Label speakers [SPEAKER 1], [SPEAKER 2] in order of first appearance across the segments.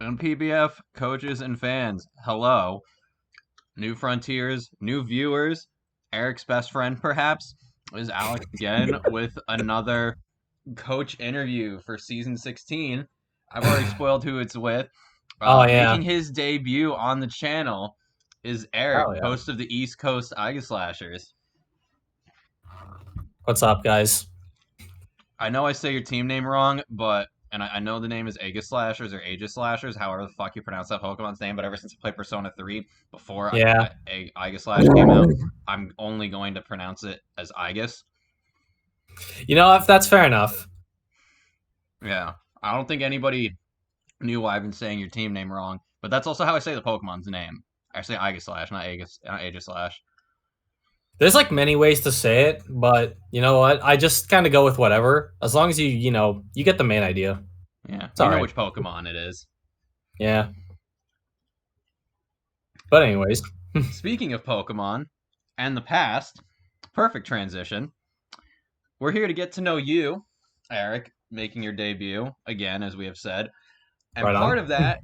[SPEAKER 1] NPBF coaches and fans, hello. New frontiers, new viewers. Arik's best friend, perhaps, is Alex again with another coach interview for season 16. I've already spoiled who it's with.
[SPEAKER 2] Oh yeah.
[SPEAKER 1] Making his debut on the channel is Arik,
[SPEAKER 2] Oh yeah.
[SPEAKER 1] host of the East Coast Aegislashers.
[SPEAKER 2] What's up, guys?
[SPEAKER 1] I know I say your team name wrong, but and I know the name is Aegislashers or Aegislashers, however the fuck you pronounce that Pokemon's name. But ever since I played Persona 3, before
[SPEAKER 2] Yeah.
[SPEAKER 1] Aegislash came out, I'm only going to pronounce it as Aegis.
[SPEAKER 2] You know, if that's fair enough.
[SPEAKER 1] Yeah, I don't think anybody knew why I've been saying your team name wrong, but that's also how I say the Pokemon's name. I say Aegislash, not Aegislash.
[SPEAKER 2] There's like many ways to say it, but you know what? I just kind of go with whatever. As long as you get the main idea.
[SPEAKER 1] Yeah,
[SPEAKER 2] It's
[SPEAKER 1] we
[SPEAKER 2] all
[SPEAKER 1] know
[SPEAKER 2] right.
[SPEAKER 1] which Pokemon it is.
[SPEAKER 2] Yeah. But anyways,
[SPEAKER 1] Speaking of Pokemon and the past, perfect transition. We're here to get to know you, Arik, making your debut again, as we have said. And
[SPEAKER 2] right
[SPEAKER 1] part
[SPEAKER 2] on.
[SPEAKER 1] of that,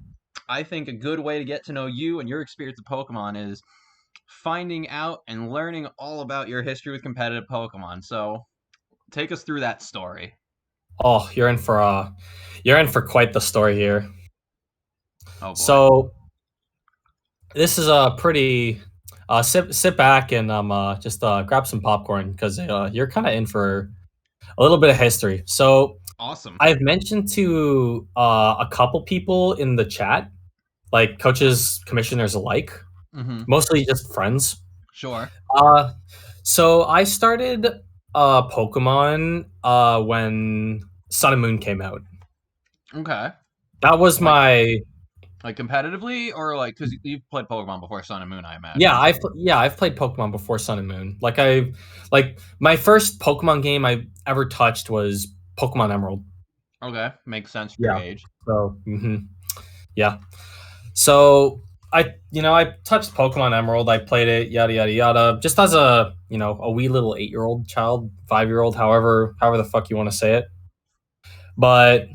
[SPEAKER 1] I think a good way to get to know you and your experience with Pokemon is finding out and learning all about your history with competitive Pokemon. So take us through that story.
[SPEAKER 2] Oh, you're in for quite the story here.
[SPEAKER 1] Oh boy.
[SPEAKER 2] So this is a pretty sit back and just grab some popcorn because you're kind of in for a little bit of history. So
[SPEAKER 1] Awesome.
[SPEAKER 2] I've mentioned to a couple people in the chat, like coaches, commissioners alike,
[SPEAKER 1] Mm-hmm.
[SPEAKER 2] mostly just friends.
[SPEAKER 1] Sure.
[SPEAKER 2] Uh, so I started Pokemon when Sun and Moon came out.
[SPEAKER 1] Okay.
[SPEAKER 2] That was
[SPEAKER 1] Like
[SPEAKER 2] my
[SPEAKER 1] competitively or like because you've played Pokemon before Sun and Moon, I
[SPEAKER 2] yeah.
[SPEAKER 1] imagine.
[SPEAKER 2] I've played Pokemon before Sun and Moon. Like my first Pokemon game I ever touched was Pokemon Emerald.
[SPEAKER 1] Okay, makes sense for your
[SPEAKER 2] Yeah.
[SPEAKER 1] age.
[SPEAKER 2] So yeah. So I touched Pokemon Emerald. I played it, yada yada yada, just as a wee little 8-year-old child, 5-year-old, however the fuck you want to say it. But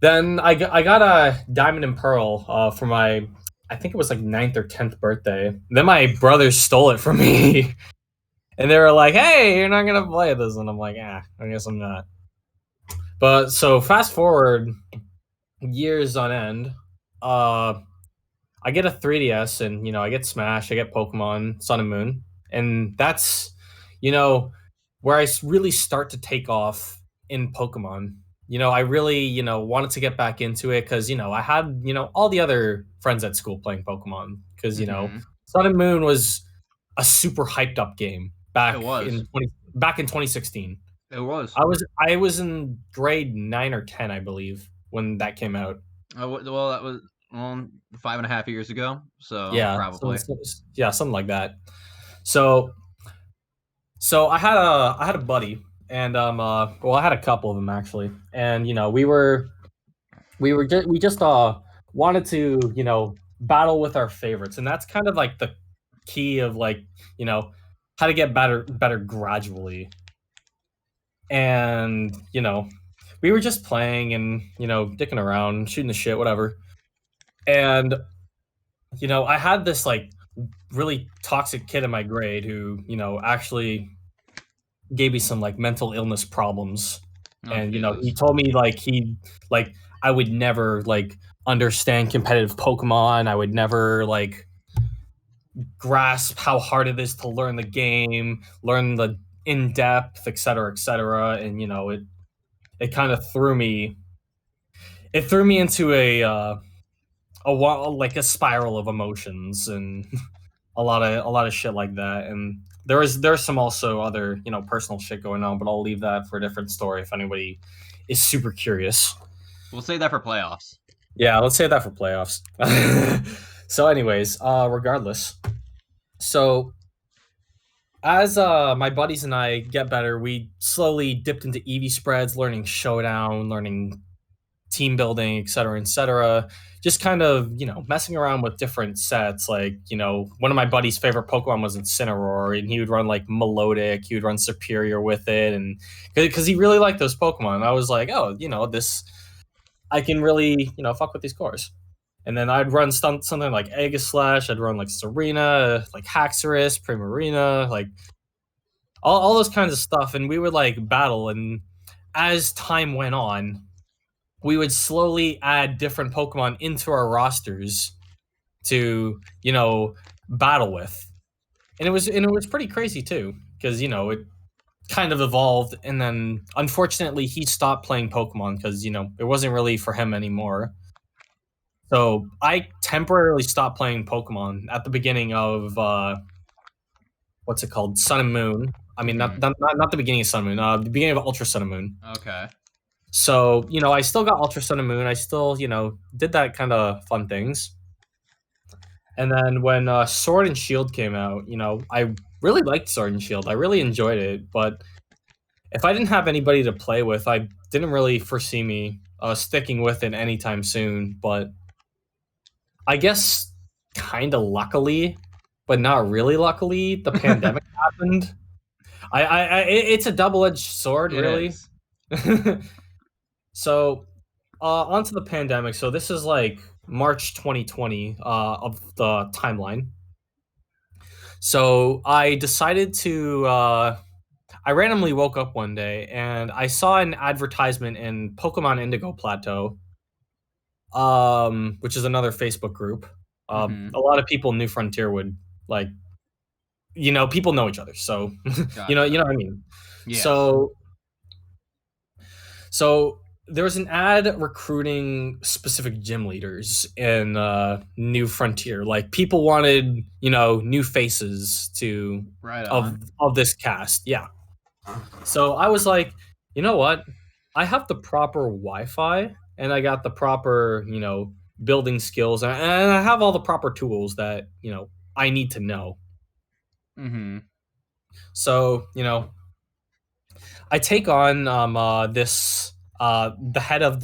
[SPEAKER 2] then I got a Diamond and Pearl for my, I think it was like 9th or 10th birthday. Then my brothers stole it from me, and they were like, "Hey, you're not gonna play this," and I'm like, "Ah, I guess I'm not." But so fast forward years on end, uh, I get a 3DS and I get Smash, I get Pokemon Sun and Moon, and that's you know where really start to take off in Pokemon. I really wanted to get back into it because I had all the other friends at school playing Pokemon because
[SPEAKER 1] Mm-hmm.
[SPEAKER 2] Sun and Moon was a super hyped up game
[SPEAKER 1] It was.
[SPEAKER 2] back in 2016.
[SPEAKER 1] It was.
[SPEAKER 2] I was in grade 9 or 10, I believe, when that came out.
[SPEAKER 1] Well, that was 5.5 years ago. So
[SPEAKER 2] Yeah,
[SPEAKER 1] probably.
[SPEAKER 2] yeah, something like that. So I had a buddy, and well, I had a couple of them actually, and we just wanted to battle with our favorites, and that's kind of like the key of like you know how to get better gradually, and we were just playing and dicking around, shooting the shit, whatever, and I had this like really toxic kid in my grade who actually gave me some like mental illness problems,
[SPEAKER 1] Oh
[SPEAKER 2] and he
[SPEAKER 1] Jesus.
[SPEAKER 2] told me like I would never like understand competitive Pokemon. I would never like grasp how hard it is to learn the game, learn the in depth, etc., etc. And it kind of threw me into like a spiral of emotions and a lot of shit like that. And there's some also other personal shit going on, but I'll leave that for a different story if anybody is super curious.
[SPEAKER 1] We'll save that for playoffs.
[SPEAKER 2] Yeah, let's say that for playoffs. So anyways, regardless, so as my buddies and I get better, we slowly dipped into EV spreads, learning Showdown, learning team building, et cetera, et cetera. Just kind of, messing around with different sets. Like, one of my buddy's favorite Pokemon was Incineroar, and he would run like Melodic, he would run Superior with it, and because he really liked those Pokemon. And I was like, oh, this. I can really, fuck with these cores. And then I'd run something like Aegislash, I'd run like Serena, like Haxorus, Primarina, like all those kinds of stuff. And we would like battle. And as time went on, we would slowly add different Pokemon into our rosters to, battle with. And it was pretty crazy too, because it kind of evolved, and then unfortunately he stopped playing Pokemon because it wasn't really for him anymore. So I temporarily stopped playing Pokemon at the beginning of what's it called, Sun and Moon. I mean,
[SPEAKER 1] Mm-hmm.
[SPEAKER 2] not the beginning of Sun and Moon, the beginning of Ultra Sun and Moon.
[SPEAKER 1] Okay.
[SPEAKER 2] So I still got Ultra Sun and Moon. I still did that kind of fun things. And then when Sword and Shield came out, I really liked Sword and Shield. I really enjoyed it, but if I didn't have anybody to play with, I didn't really foresee me sticking with it anytime soon. But I guess kind of luckily, but not really luckily, the pandemic happened. It's a double-edged sword,
[SPEAKER 1] It
[SPEAKER 2] really.
[SPEAKER 1] is.
[SPEAKER 2] So, onto the pandemic. So this is like March 2020 of the timeline. So I decided to. I randomly woke up one day and I saw an advertisement in Pokemon Indigo Plateau, which is another Facebook group.
[SPEAKER 1] Mm-hmm.
[SPEAKER 2] A lot of people in New Frontier would like, people know each other, so
[SPEAKER 1] Gotcha.
[SPEAKER 2] you know what I mean.
[SPEAKER 1] Yes.
[SPEAKER 2] So there was an ad recruiting specific gym leaders in New Frontier. Like people wanted, new faces to
[SPEAKER 1] Right
[SPEAKER 2] of
[SPEAKER 1] on.
[SPEAKER 2] of this cast. Yeah. So I was like, you know what? I have the proper Wi-Fi and I got the proper, building skills, and I have all the proper tools that, I need to know.
[SPEAKER 1] Mm-hmm.
[SPEAKER 2] So, I take on this the head of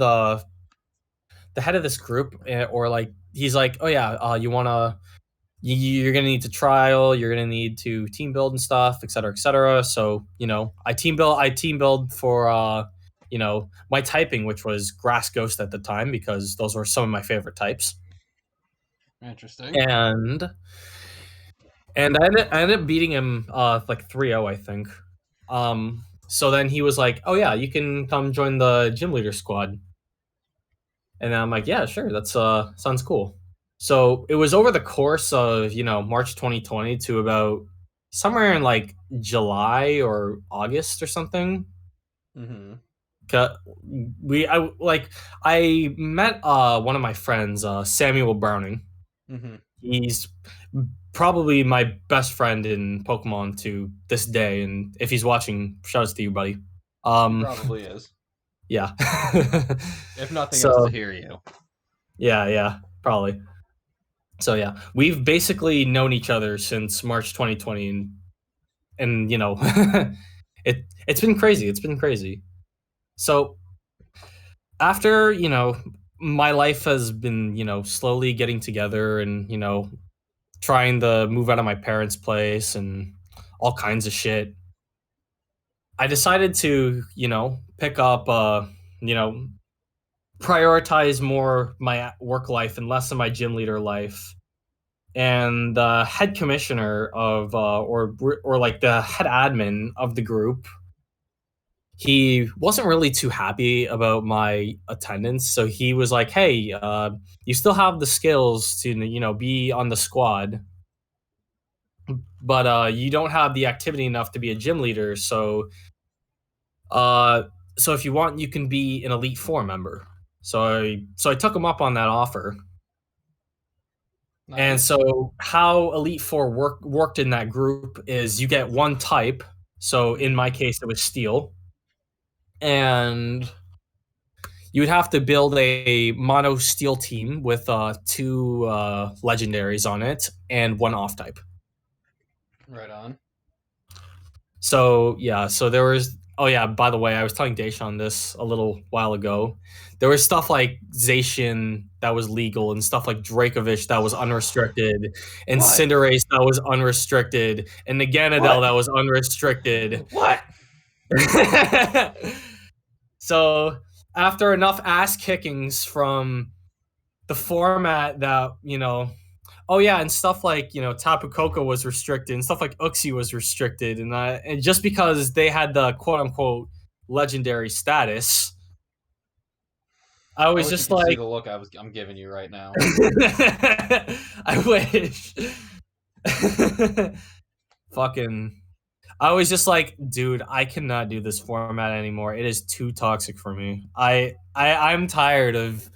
[SPEAKER 2] this group, or like he's like, oh yeah, you're gonna need to trial, you're gonna need to team build and stuff, et cetera, et cetera. So I team build for my typing, which was grass ghost at the time, because those were some of my favorite types.
[SPEAKER 1] Interesting.
[SPEAKER 2] And I ended up beating him like 3-0, I think. So then he was like, oh yeah, you can come join the gym leader squad. And I'm like, yeah, sure, that's sounds cool. So it was over the course of March 2020 to about somewhere in like July or August or something.
[SPEAKER 1] Mm-hmm.
[SPEAKER 2] I met one of my friends, Samuel Browning.
[SPEAKER 1] Mm-hmm.
[SPEAKER 2] He's probably my best friend in Pokemon to this day, and if he's watching, shouts to you, buddy.
[SPEAKER 1] He
[SPEAKER 2] Um,
[SPEAKER 1] probably is.
[SPEAKER 2] yeah.
[SPEAKER 1] If nothing else, to
[SPEAKER 2] So
[SPEAKER 1] hear you.
[SPEAKER 2] yeah, probably. So yeah, we've basically known each other since March 2020, and it's been crazy. It's been crazy. So after my life has been slowly getting together, and trying to move out of my parents' place and all kinds of shit, I decided to pick up you know prioritize more my work life and less of my gym leader life. And the head commissioner of or like the head admin of the group, he wasn't really too happy about my attendance, so he was like, hey, you still have the skills to be on the squad, but you don't have the activity enough to be a gym leader. Uh so if you want, you can be an Elite Four member. So I took him up on that offer. And
[SPEAKER 1] Nice.
[SPEAKER 2] so how Elite Four worked in that group is you get one type. So in
[SPEAKER 1] Mm-hmm.
[SPEAKER 2] my case, it was Steel, and you would have to build a mono Steel team with two legendaries on it and one off type.
[SPEAKER 1] Right on.
[SPEAKER 2] So yeah, so there was. Oh yeah, by the way, I was telling Deshaun this a little while ago. There was stuff like Zacian that was legal, and stuff like Dracovish that was unrestricted, and
[SPEAKER 1] What?
[SPEAKER 2] Cinderace that was unrestricted, and Naganadel
[SPEAKER 1] What?
[SPEAKER 2] that was unrestricted.
[SPEAKER 1] What?
[SPEAKER 2] So after enough ass kickings from the format that, oh yeah, and stuff like, Tapu Koko was restricted and stuff like Uxie was restricted, and just because they had the quote unquote legendary status, I
[SPEAKER 1] I
[SPEAKER 2] was
[SPEAKER 1] wish you
[SPEAKER 2] just
[SPEAKER 1] could see
[SPEAKER 2] like,
[SPEAKER 1] the look I'm giving you right now.
[SPEAKER 2] I wish. Fucking, I was just like, dude, I cannot do this format anymore. It is too toxic for me. I'm tired of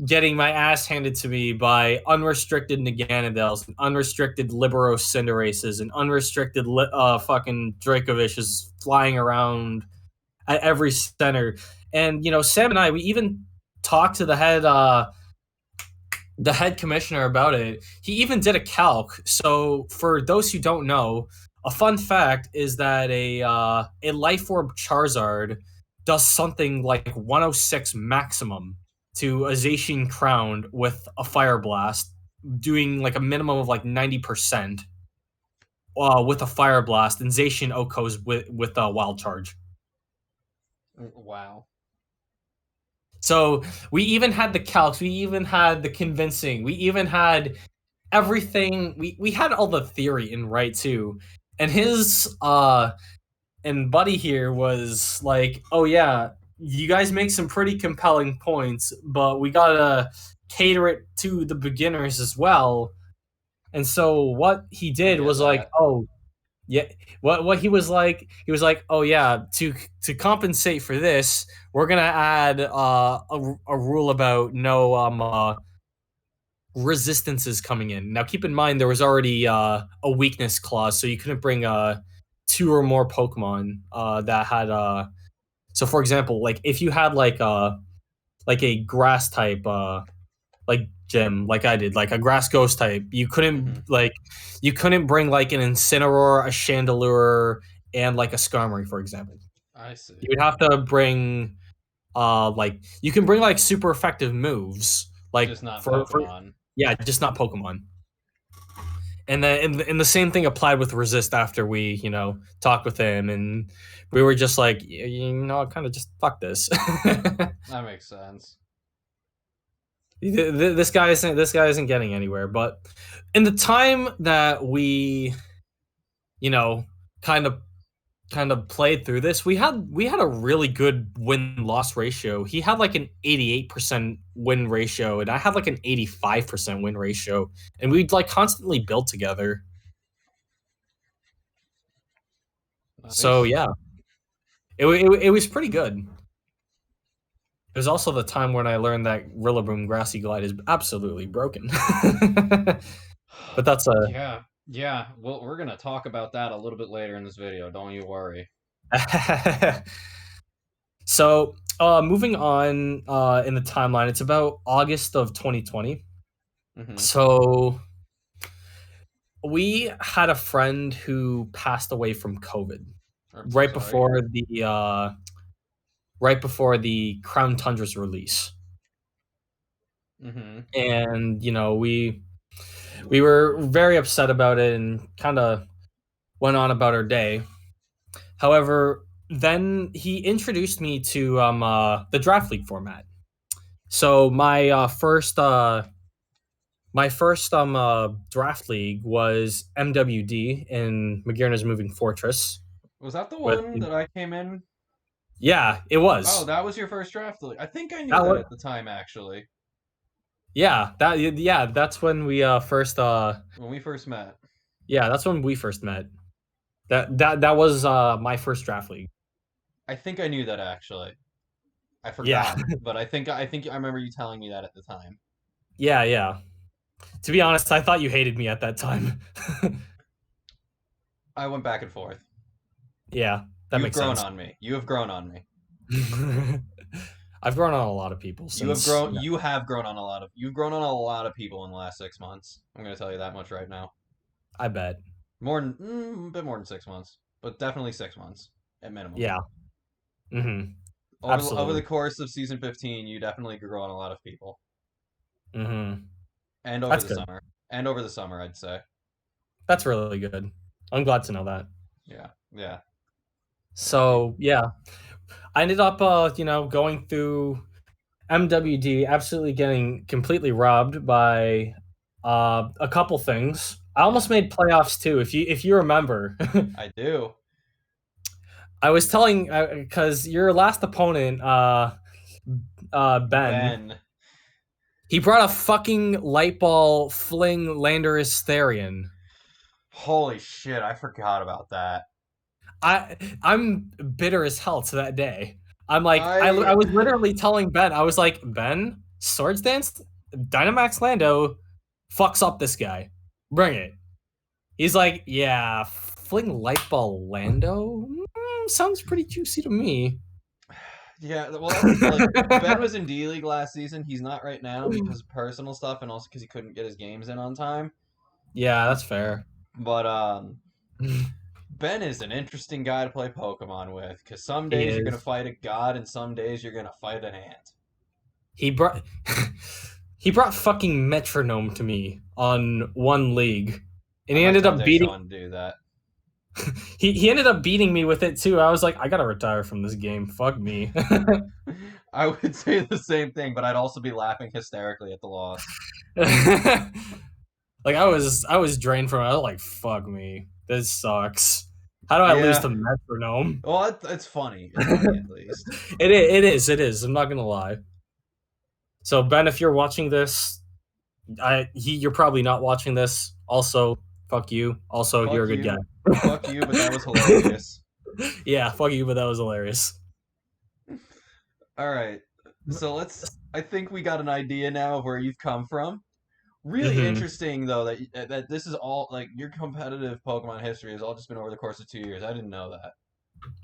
[SPEAKER 2] getting my ass handed to me by unrestricted Naganadels, and unrestricted Libero Cinderaces, and unrestricted fucking Dracovishes flying around at every center. And Sam and I, we even talked to the head commissioner about it. He even did a calc. So for those who don't know, a fun fact is that a Life Orb Charizard does something like 106 maximum to a Zacian Crowned with a Fire Blast, doing like a minimum of like 90% with a Fire Blast, and Zacian Okos with a Wild Charge.
[SPEAKER 1] Wow.
[SPEAKER 2] So we even had the calcs, we even had the convincing, we even had everything. We had all the theory in right too. And his and Buddy here was like, oh yeah, you guys make some pretty compelling points, but we gotta cater it to the beginners as well. And so what he
[SPEAKER 1] I
[SPEAKER 2] did
[SPEAKER 1] get
[SPEAKER 2] was like,
[SPEAKER 1] that.
[SPEAKER 2] oh yeah, what he was like, oh yeah, to compensate for this, we're gonna add a rule about no resistances coming in. Now, keep in mind there was already a weakness clause, so you couldn't bring two or more Pokemon that had. So, for example, like if you had like a grass type, like gym, like I did, like a grass ghost type,
[SPEAKER 1] Hmm.
[SPEAKER 2] you couldn't bring like an Incineroar, a Chandelure, and like a Skarmory, for example.
[SPEAKER 1] I see.
[SPEAKER 2] You would have to bring like you can bring like super effective moves like
[SPEAKER 1] Just not
[SPEAKER 2] for
[SPEAKER 1] Pokemon.
[SPEAKER 2] yeah, just not Pokemon. And the same thing applied with resist after we talked with him, and we were just like, kind of just fuck this.
[SPEAKER 1] That makes sense.
[SPEAKER 2] This guy isn't getting anywhere. But in the time that we you know kind of played through this, we had a really good win loss ratio. He had like an 88% win ratio, and I had like an 85% win ratio, and we'd like constantly build together. So
[SPEAKER 1] Nice.
[SPEAKER 2] yeah, it was pretty good. It was also the time when I learned that Rillaboom Grassy Glide is absolutely broken. But that's
[SPEAKER 1] Yeah, yeah. Well, we're gonna talk about that a little bit later in this video. Don't you worry.
[SPEAKER 2] a so moving on in the timeline. It's about August of 2020.
[SPEAKER 1] Hmm.
[SPEAKER 2] So we had a friend who passed away from COVID
[SPEAKER 1] I'm so
[SPEAKER 2] right
[SPEAKER 1] sorry.
[SPEAKER 2] before the Crown Tundra's release.
[SPEAKER 1] Hmm.
[SPEAKER 2] And we were very upset about it and kind of went on about our day. However, then he introduced me to the draft league format. So my first draft league was MWD in Magirna's Moving Fortress.
[SPEAKER 1] Was that the
[SPEAKER 2] With
[SPEAKER 1] one that I came in?
[SPEAKER 2] Yeah, it
[SPEAKER 1] Oh,
[SPEAKER 2] was.
[SPEAKER 1] that was your first draft league. I think I knew
[SPEAKER 2] That
[SPEAKER 1] that
[SPEAKER 2] was
[SPEAKER 1] at the time, actually,
[SPEAKER 2] that's when we first
[SPEAKER 1] when we first met.
[SPEAKER 2] yeah, that's when we first met. That was my first draft league.
[SPEAKER 1] I think I knew that actually. I
[SPEAKER 2] Yeah.
[SPEAKER 1] forgot, but I think I remember you telling me that at the time.
[SPEAKER 2] Yeah, yeah. To be honest, I thought you hated me at that time.
[SPEAKER 1] I went back and forth.
[SPEAKER 2] Yeah, that
[SPEAKER 1] You've
[SPEAKER 2] makes
[SPEAKER 1] grown
[SPEAKER 2] sense.
[SPEAKER 1] on me. You have grown on me.
[SPEAKER 2] I've grown on a lot of people
[SPEAKER 1] You have
[SPEAKER 2] since.
[SPEAKER 1] grown. You have grown on a lot of. You've grown on a lot of people in the last 6 months. I'm gonna tell you that much right now.
[SPEAKER 2] I bet.
[SPEAKER 1] More than a bit more than 6 months, but definitely 6 months at minimum.
[SPEAKER 2] Yeah. Hmm.
[SPEAKER 1] Over
[SPEAKER 2] Absolutely.
[SPEAKER 1] the course of season 15, you definitely grew on a lot of people,
[SPEAKER 2] Hmm.
[SPEAKER 1] and over
[SPEAKER 2] That's
[SPEAKER 1] the
[SPEAKER 2] good.
[SPEAKER 1] summer, and over the summer, I'd say.
[SPEAKER 2] That's really good. I'm glad to know that.
[SPEAKER 1] Yeah, yeah. You,
[SPEAKER 2] So yeah, I ended up, going through MWD, absolutely getting completely robbed by a couple things. I almost
[SPEAKER 1] Yeah,
[SPEAKER 2] made playoffs too, if you remember.
[SPEAKER 1] I do.
[SPEAKER 2] I was telling because your last opponent, Ben,
[SPEAKER 1] Ben.
[SPEAKER 2] he brought a fucking light ball fling Landorus Therian.
[SPEAKER 1] Holy shit, I forgot about that.
[SPEAKER 2] I'm bitter as hell to that day. I'm like, I
[SPEAKER 1] I
[SPEAKER 2] was literally telling Ben, I was like, Ben, Swords Dance, Dynamax Lando fucks up this guy. Bring it. He's like, yeah, fling light ball Lando. Sounds pretty juicy to me.
[SPEAKER 1] Yeah, well, that's like Ben was in D League last season. He's not right now because of personal stuff and also because he couldn't get his games in on time.
[SPEAKER 2] Yeah, that's fair.
[SPEAKER 1] But Ben is an interesting guy to play Pokemon with because some
[SPEAKER 2] He
[SPEAKER 1] days you're gonna
[SPEAKER 2] is.
[SPEAKER 1] fight a god and some days you're gonna fight an ant.
[SPEAKER 2] He brought he brought fucking metronome to me on one league, and
[SPEAKER 1] I
[SPEAKER 2] he
[SPEAKER 1] might
[SPEAKER 2] ended
[SPEAKER 1] tell
[SPEAKER 2] up beating
[SPEAKER 1] Deshawn to do that.
[SPEAKER 2] he ended up beating me with it too. I was like, I gotta retire from this game. Fuck me.
[SPEAKER 1] I would say the same thing, but I'd also be laughing hysterically at the loss.
[SPEAKER 2] Like I was drained from it. I was like, fuck me. This sucks. How do I lose
[SPEAKER 1] Yeah,
[SPEAKER 2] to metronome?
[SPEAKER 1] well, it's funny. It's funny at least.
[SPEAKER 2] It is. I'm not gonna lie. So Ben, if you're watching this, you're probably not watching this. Also, fuck you. Also, you're a
[SPEAKER 1] Fuck
[SPEAKER 2] good
[SPEAKER 1] you,
[SPEAKER 2] guy.
[SPEAKER 1] fuck you, but that was hilarious.
[SPEAKER 2] Yeah, fuck you, but that was hilarious.
[SPEAKER 1] All right, so let's. I think we got an idea now of where you've come from. Really
[SPEAKER 2] Mm-hmm.
[SPEAKER 1] interesting though that this is all like your competitive Pokemon history has all just been over the course of 2 years. I didn't know that.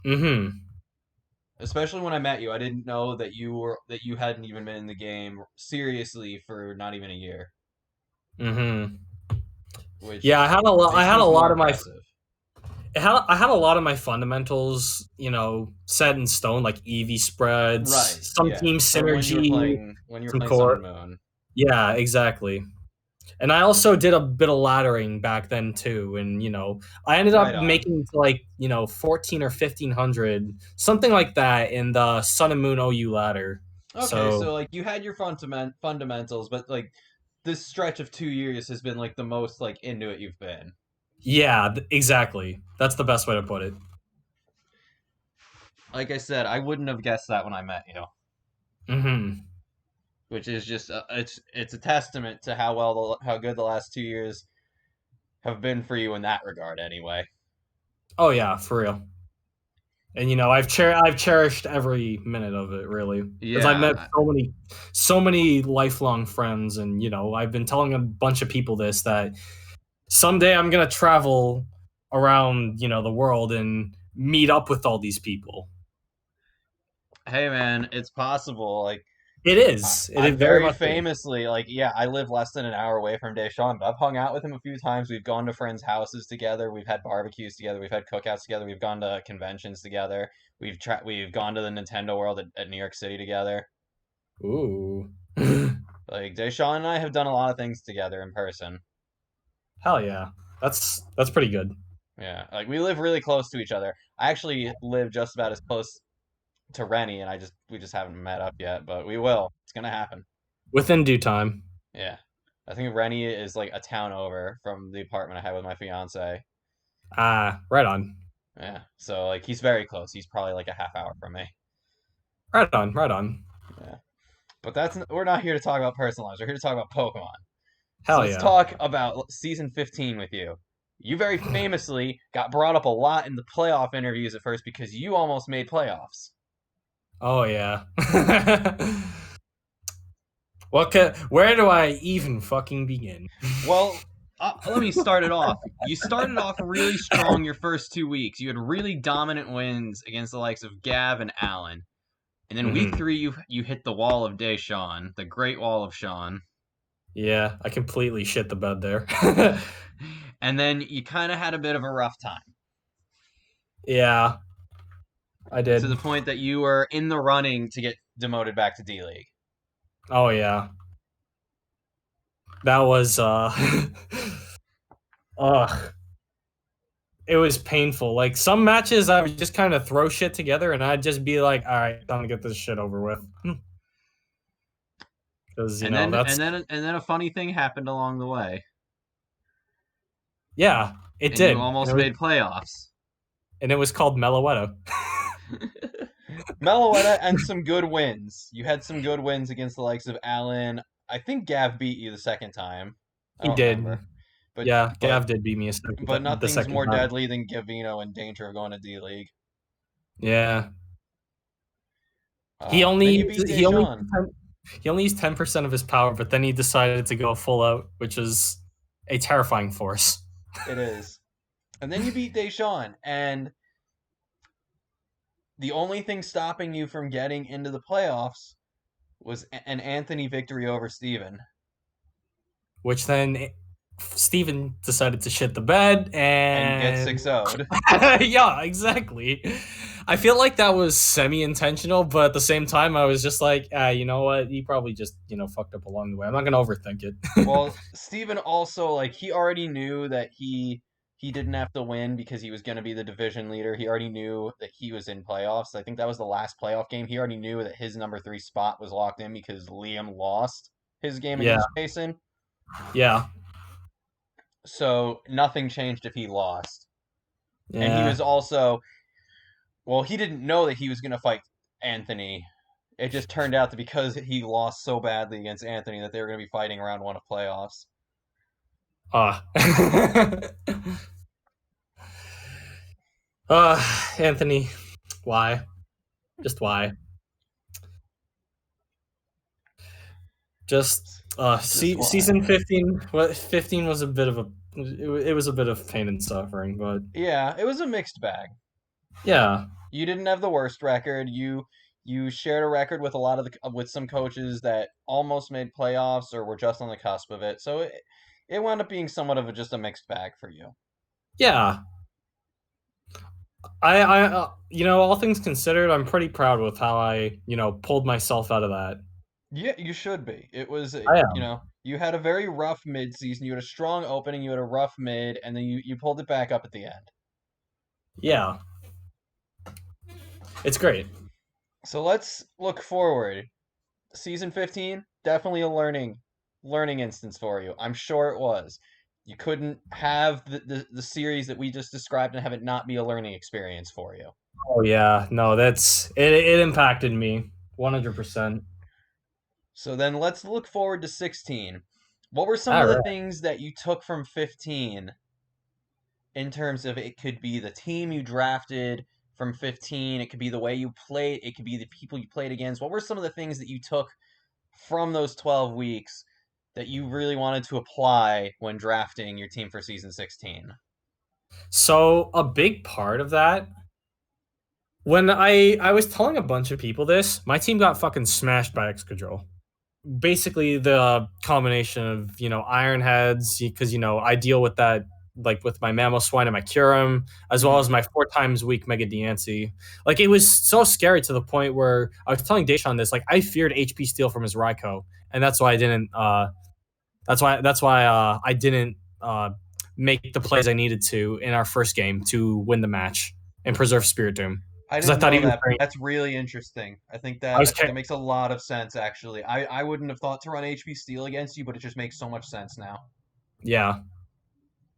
[SPEAKER 2] Mm-hmm.
[SPEAKER 1] Especially when I met you, I didn't know that you hadn't even been in the game seriously for not even a year,
[SPEAKER 2] Mm-hmm. Yeah,
[SPEAKER 1] which
[SPEAKER 2] I had a lot. I
[SPEAKER 1] makes
[SPEAKER 2] had a
[SPEAKER 1] things more
[SPEAKER 2] lot of my.
[SPEAKER 1] impressive.
[SPEAKER 2] I had a lot of my fundamentals, set in stone, like EV spreads,
[SPEAKER 1] Right,
[SPEAKER 2] some
[SPEAKER 1] yeah.
[SPEAKER 2] team
[SPEAKER 1] From
[SPEAKER 2] synergy,
[SPEAKER 1] when you were
[SPEAKER 2] some
[SPEAKER 1] playing Sun and
[SPEAKER 2] core.
[SPEAKER 1] Moon.
[SPEAKER 2] Yeah, exactly. And I also did a bit of laddering back then too, and I ended
[SPEAKER 1] Right
[SPEAKER 2] up
[SPEAKER 1] on.
[SPEAKER 2] making to like 14 or 1500, something like that in the Sun and Moon OU ladder.
[SPEAKER 1] Okay,
[SPEAKER 2] So
[SPEAKER 1] so like you had your fundamentals, but like this stretch of 2 years has been like the most like into it you've been.
[SPEAKER 2] yeah, exactly. That's the best way to put it.
[SPEAKER 1] Like I said, I wouldn't have guessed that when I met you,
[SPEAKER 2] Hmm.
[SPEAKER 1] which is just it's a testament to how good the last 2 years have been for you in that regard. Anyway,
[SPEAKER 2] Oh yeah, for real. And I've cherished every minute of it really, because I've met
[SPEAKER 1] yeah,
[SPEAKER 2] so many lifelong friends, and I've been telling a bunch of people this, that someday I'm gonna travel around the world and meet up with all these people.
[SPEAKER 1] hey man, it's possible. Like
[SPEAKER 2] It
[SPEAKER 1] I,
[SPEAKER 2] is. It
[SPEAKER 1] I
[SPEAKER 2] very
[SPEAKER 1] very
[SPEAKER 2] much is.
[SPEAKER 1] famously like yeah, I live less than an hour away from Deshawn, but I've hung out with him a few times. We've gone to friends' houses together. We've had barbecues together. We've had cookouts together. We've gone to conventions together. We've gone to the Nintendo World at New York City together.
[SPEAKER 2] Ooh.
[SPEAKER 1] Like Deshawn and I have done a lot of things together in person.
[SPEAKER 2] Hell yeah. That's pretty good.
[SPEAKER 1] Yeah, like we live really close to each other. I actually live just about as close to Rennie, and I just we just haven't met up yet, but we will. It's gonna happen.
[SPEAKER 2] Within due time.
[SPEAKER 1] Yeah, I think Rennie is like a town over from the apartment I have with my fiance.
[SPEAKER 2] Ah, right on.
[SPEAKER 1] Yeah, so like he's very close. He's probably like a half hour from me.
[SPEAKER 2] Right on. Right on.
[SPEAKER 1] Yeah, but we're not here to talk about personal lives. We're here to talk about Pokemon. So
[SPEAKER 2] Hell
[SPEAKER 1] let's
[SPEAKER 2] yeah.
[SPEAKER 1] talk about season 15 with you. You very famously got brought up a lot in the playoff interviews at first because you almost made playoffs.
[SPEAKER 2] Oh yeah. Where do I even fucking begin?
[SPEAKER 1] Well, let me start it off. You started off really strong your first 2 weeks. You had really dominant wins against the likes of Gav and Allen. And then week
[SPEAKER 2] Hmm.
[SPEAKER 1] 3, you hit the wall of Deshawn, the Great Wall of Sean.
[SPEAKER 2] Yeah, I completely shit the bed there.
[SPEAKER 1] And then you kind of had a bit of a rough time
[SPEAKER 2] Yeah, I
[SPEAKER 1] to
[SPEAKER 2] did.
[SPEAKER 1] the point that you were in the running to get demoted back to D League.
[SPEAKER 2] Oh yeah. That was ugh. it was painful. Like some matches, I would just kind of throw shit together, and I'd just be like, "All right, time to get this shit over with," because
[SPEAKER 1] And
[SPEAKER 2] that's
[SPEAKER 1] and then a funny thing happened along the way,
[SPEAKER 2] yeah, it
[SPEAKER 1] and you
[SPEAKER 2] did,
[SPEAKER 1] almost made playoffs.
[SPEAKER 2] and it was called Meloetta.
[SPEAKER 1] Meloetta and some good wins. You had some good wins against the likes of Allen. I think Gav beat you the second time. I
[SPEAKER 2] He
[SPEAKER 1] don't
[SPEAKER 2] did,
[SPEAKER 1] remember, but
[SPEAKER 2] yeah.
[SPEAKER 1] but
[SPEAKER 2] Gav did beat me the
[SPEAKER 1] nothing's
[SPEAKER 2] second
[SPEAKER 1] more
[SPEAKER 2] time.
[SPEAKER 1] deadly than Gavino in danger of going to D League.
[SPEAKER 2] Yeah, he only
[SPEAKER 1] Then you beat
[SPEAKER 2] he only
[SPEAKER 1] Dejan.
[SPEAKER 2] he only used 10% of his power, but then he decided to go full out, which is a terrifying force.
[SPEAKER 1] It is. And then you beat Dejan, and the only thing stopping you from getting into the playoffs was an Anthony victory over Steven.
[SPEAKER 2] Which then Steven decided to shit the bed
[SPEAKER 1] And get
[SPEAKER 2] and
[SPEAKER 1] 6 0'd.
[SPEAKER 2] yeah, exactly. I feel like that was semi-intentional, but at the same time, I was just like, you know what? He probably just, fucked up along the way. I'm not gonna overthink it.
[SPEAKER 1] Well, Steven also, like, he already knew that he didn't have to win because he was going to be the division leader. He already knew that he was in playoffs. I think that was the last playoff game. He already knew that his number 3 spot was locked in because Liam lost his game
[SPEAKER 2] Yeah,
[SPEAKER 1] against Jason.
[SPEAKER 2] yeah,
[SPEAKER 1] So nothing changed if he lost. And he
[SPEAKER 2] yeah.
[SPEAKER 1] was also, well, he didn't know that he was going to fight Anthony. It just turned out that because he lost so badly against Anthony that they were going to be fighting around one of playoffs.
[SPEAKER 2] Uh, Anthony, why? Just why? Just
[SPEAKER 1] Just why?
[SPEAKER 2] season 15. What 15 was a bit of a it was a bit of pain and suffering, but
[SPEAKER 1] Yeah, it was a mixed bag.
[SPEAKER 2] yeah,
[SPEAKER 1] You didn't have the worst record. You shared a record with a lot of with some coaches that almost made playoffs or were just on the cusp of it. So it wound up being somewhat of just a mixed bag for you.
[SPEAKER 2] yeah. All things considered, I'm pretty proud with how I pulled myself out of that.
[SPEAKER 1] Yeah, you should be. It was,
[SPEAKER 2] I am.
[SPEAKER 1] you had a very rough mid season. You had a strong opening, you had a rough mid, and then you pulled it back up at the end.
[SPEAKER 2] Yeah, it's great.
[SPEAKER 1] So let's look forward. Season 15, definitely a learning instance for you. I'm sure it was. You couldn't have the series that we just described and have it not be a learning experience for you.
[SPEAKER 2] Oh yeah, no, that's it. It impacted me 100%.
[SPEAKER 1] So then let's look forward to 16. What were some
[SPEAKER 2] All
[SPEAKER 1] of the
[SPEAKER 2] right.
[SPEAKER 1] things that you took from 15 in terms of it could be the team you drafted from 15, it could be the way you played, it could be the people you played against. What were some of the things that you took from those 12 weeks that you really wanted to apply when drafting your team for season 16?
[SPEAKER 2] So a big part of that, when I was telling a bunch of people this, my team got fucking smashed by Excadrill. Basically the combination of iron heads, because I deal with that like with my mammal swine and my curum, as well as
[SPEAKER 1] Mm-hmm.
[SPEAKER 2] my 4 times weak mega Deancey. Like it was so scary to the point where I was telling Deshaun this, like I feared HP steal from his Raikou, and that's why I didn't I didn't make the plays I needed to in our first game to win the match and preserve Spirit Doom,
[SPEAKER 1] I
[SPEAKER 2] because I
[SPEAKER 1] didn't
[SPEAKER 2] thought
[SPEAKER 1] know
[SPEAKER 2] he was
[SPEAKER 1] that.
[SPEAKER 2] very,
[SPEAKER 1] That's really interesting.
[SPEAKER 2] I was
[SPEAKER 1] I think that makes a lot of sense actually. I wouldn't have thought to run HP Steel against you, but it just makes so much sense now.
[SPEAKER 2] yeah,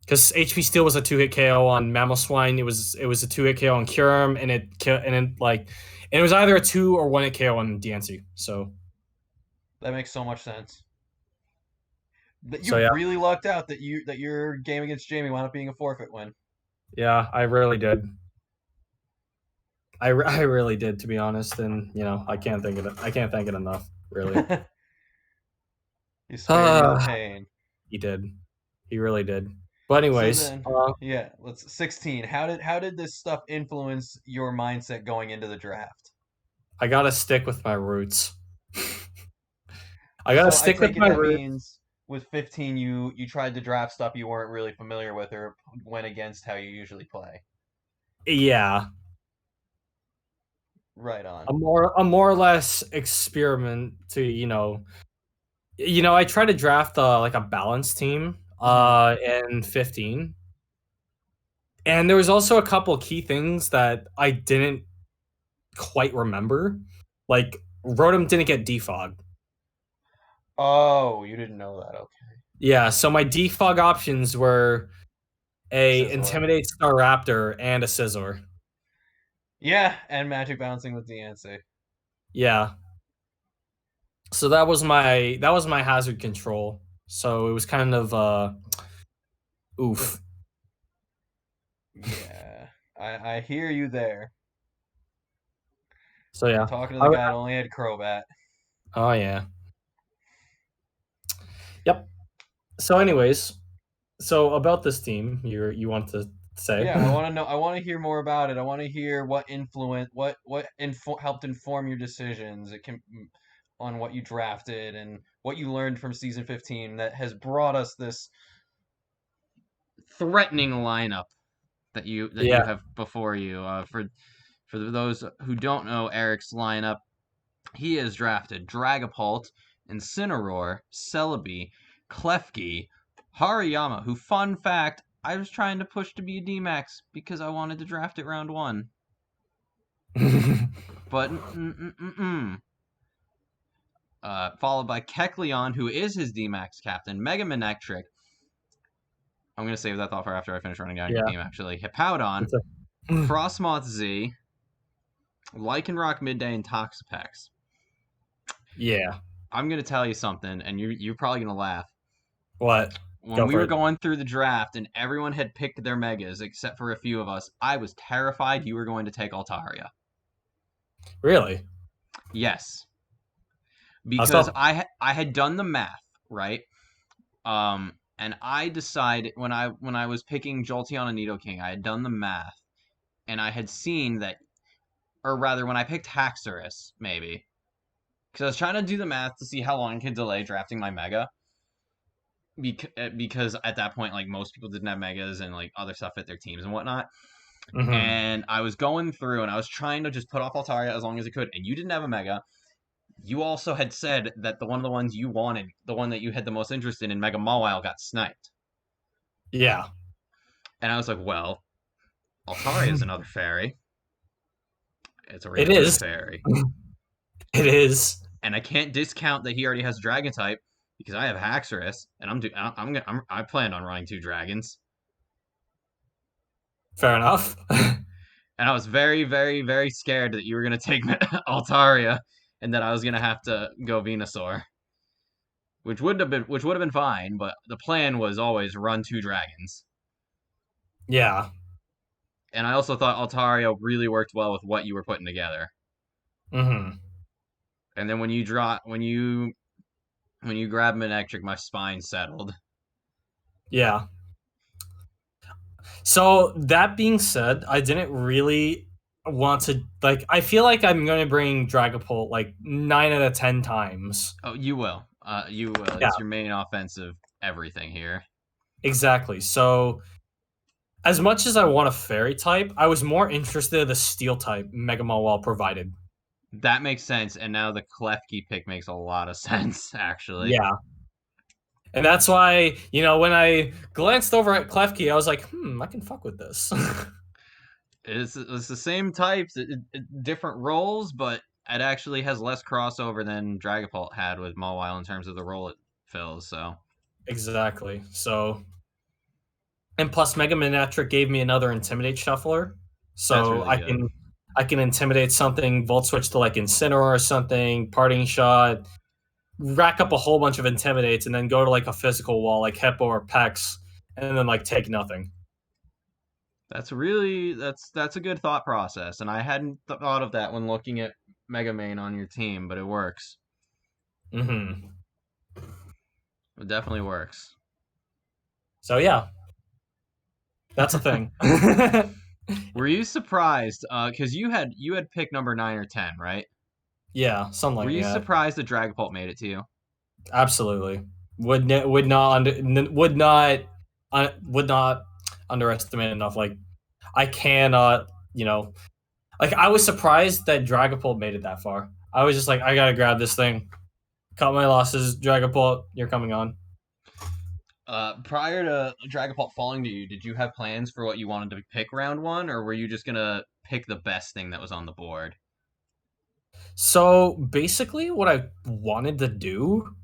[SPEAKER 2] because HP Steel was a 2-hit KO on Mammal Swine. It was a 2-hit KO on Curum, and it was either a 2 or 1-hit KO on DNC.
[SPEAKER 1] That makes so much sense. That you
[SPEAKER 2] So yeah,
[SPEAKER 1] really lucked out that your game against Jamie wound up being a forfeit win.
[SPEAKER 2] yeah, I really did. I really did, to be honest, and I can't thank it enough, really.
[SPEAKER 1] You spared me the
[SPEAKER 2] Uh,
[SPEAKER 1] pain.
[SPEAKER 2] he did, he really did. But
[SPEAKER 1] So
[SPEAKER 2] anyways,
[SPEAKER 1] then, yeah, let's 16. How did this stuff influence your mindset going into the draft?
[SPEAKER 2] I gotta stick with my roots. I gotta
[SPEAKER 1] So I
[SPEAKER 2] stick with
[SPEAKER 1] take it
[SPEAKER 2] my
[SPEAKER 1] that
[SPEAKER 2] roots.
[SPEAKER 1] means with 15 you tried to draft stuff you weren't really familiar with or went against how you usually play.
[SPEAKER 2] Yeah,
[SPEAKER 1] Right on.
[SPEAKER 2] a more or less experiment to I try to draft like a balanced team
[SPEAKER 1] Hmm.
[SPEAKER 2] in 15, And there was also a couple key things that I didn't quite remember. Like Rotom didn't get defogged.
[SPEAKER 1] Oh, you didn't know that. Okay.
[SPEAKER 2] Yeah, so my defog options were a
[SPEAKER 1] Sizzler.
[SPEAKER 2] Intimidate Staraptor and a Scizor.
[SPEAKER 1] Yeah, and magic bouncing with the NC.
[SPEAKER 2] Yeah. So that was my hazard control. So it was kind of oof.
[SPEAKER 1] Yeah. I hear you there.
[SPEAKER 2] So
[SPEAKER 1] You're
[SPEAKER 2] yeah.
[SPEAKER 1] talking to the
[SPEAKER 2] I,
[SPEAKER 1] guy that only had Crobat.
[SPEAKER 2] oh yeah. Yep. So anyways, so about this team, you want to say?
[SPEAKER 1] Yeah, I want to know. I want to hear more about it. I want to hear helped inform your decisions. It can on what you drafted and what you learned from season 15 that has brought us this threatening lineup that you
[SPEAKER 2] Yeah.
[SPEAKER 1] have before you. For those who don't know Eric's lineup, he has drafted Dragapult, Incineroar, Celebi, Klefki, Hariyama, who, fun fact, I was trying to push to be a D-Max because I wanted to draft it round one. But, followed by Kecleon, who is his D-Max captain, Mega Manectric. I'm going to save that thought for after I finish running down your
[SPEAKER 2] Yeah.
[SPEAKER 1] team, actually. Hippowdon, Frostmoth Z, Lycanroc Midday, and Toxapex.
[SPEAKER 2] Yeah.
[SPEAKER 1] I'm going to tell you something, and you're probably going to laugh.
[SPEAKER 2] What?
[SPEAKER 1] When
[SPEAKER 2] Go
[SPEAKER 1] we
[SPEAKER 2] for
[SPEAKER 1] were
[SPEAKER 2] it.
[SPEAKER 1] going through the draft and everyone had picked their megas except for a few of us, I was terrified you were going to take Altaria.
[SPEAKER 2] Really?
[SPEAKER 1] Yes,
[SPEAKER 2] How
[SPEAKER 1] because
[SPEAKER 2] so?
[SPEAKER 1] I had done the math, right? And I decided when I was picking Jolteon and Nidoking, I had done the math and I had seen that, or rather, when I picked Haxorus, maybe because I was trying to do the math to see how long I could delay drafting my mega. Because at that point, like, most people didn't have megas and like other stuff fit their teams and whatnot.
[SPEAKER 2] Hmm.
[SPEAKER 1] And I was going through and I was trying to just put off Altaria as long as I could. And you didn't have a mega. You also had said that the one of the ones you wanted, the one that you had the most interest in Mega Mawile, got sniped.
[SPEAKER 2] Yeah.
[SPEAKER 1] And I was like, well, Altaria is another fairy. It's a
[SPEAKER 2] It
[SPEAKER 1] really good
[SPEAKER 2] is.
[SPEAKER 1] fairy.
[SPEAKER 2] It is.
[SPEAKER 1] And I can't discount that he already has Dragon type because I have Haxorus and I planned on running two dragons.
[SPEAKER 2] Fair enough.
[SPEAKER 1] And I was very, very, very scared that you were gonna take Altaria and that I was gonna have to go Venusaur, which would have been fine. But the plan was always run two dragons.
[SPEAKER 2] Yeah.
[SPEAKER 1] And I also thought Altaria really worked well with what you were putting together.
[SPEAKER 2] Hmm.
[SPEAKER 1] And then when you grab Manectric, my spine settled.
[SPEAKER 2] Yeah. So that being said, I didn't really want to like. I feel like I'm going to bring Dragapult like 9 out of 10 times.
[SPEAKER 1] Oh, you will. You will.
[SPEAKER 2] Yeah,
[SPEAKER 1] It's your main offensive everything here.
[SPEAKER 2] exactly. So as much as I want a Fairy type, I was more interested in the Steel type Mega Mawile provided.
[SPEAKER 1] That makes sense. And now the Klefki pick makes a lot of sense, actually.
[SPEAKER 2] Yeah. And that's why, when I glanced over at Klefki, I was like, I can fuck with this.
[SPEAKER 1] It's the same types, different roles, but it actually has less crossover than Dragapult had with Mawile in terms of the role it fills. So
[SPEAKER 2] Exactly. So, and plus Mega Manectric gave me another Intimidate Shuffler.
[SPEAKER 1] that's
[SPEAKER 2] So
[SPEAKER 1] really good.
[SPEAKER 2] I can intimidate something, Volt Switch to like Incineroar or something, Parting Shot, rack up a whole bunch of Intimidates, and then go to like a physical wall like Hippo or Pex, and then like take nothing.
[SPEAKER 1] That's a good thought process, and I hadn't thought of that when looking at Mega Main on your team, but it works.
[SPEAKER 2] Hmm.
[SPEAKER 1] It definitely works.
[SPEAKER 2] So yeah, that's a thing.
[SPEAKER 1] Were you surprised? Because you had picked number 9 or 10, right?
[SPEAKER 2] Yeah, something
[SPEAKER 1] Were
[SPEAKER 2] like
[SPEAKER 1] you
[SPEAKER 2] that.
[SPEAKER 1] surprised that Dragapult made it to you?
[SPEAKER 2] Absolutely. Would not would not underestimate enough. Like I cannot, like I was surprised that Dragapult made it that far. I was just like, I gotta grab this thing. Cut my losses, Dragapult, you're coming on.
[SPEAKER 1] Prior to Dragapult falling to you, did you have plans for what you wanted to pick round one, or were you just gonna pick the best thing that was on the board?
[SPEAKER 2] So basically, what I wanted to do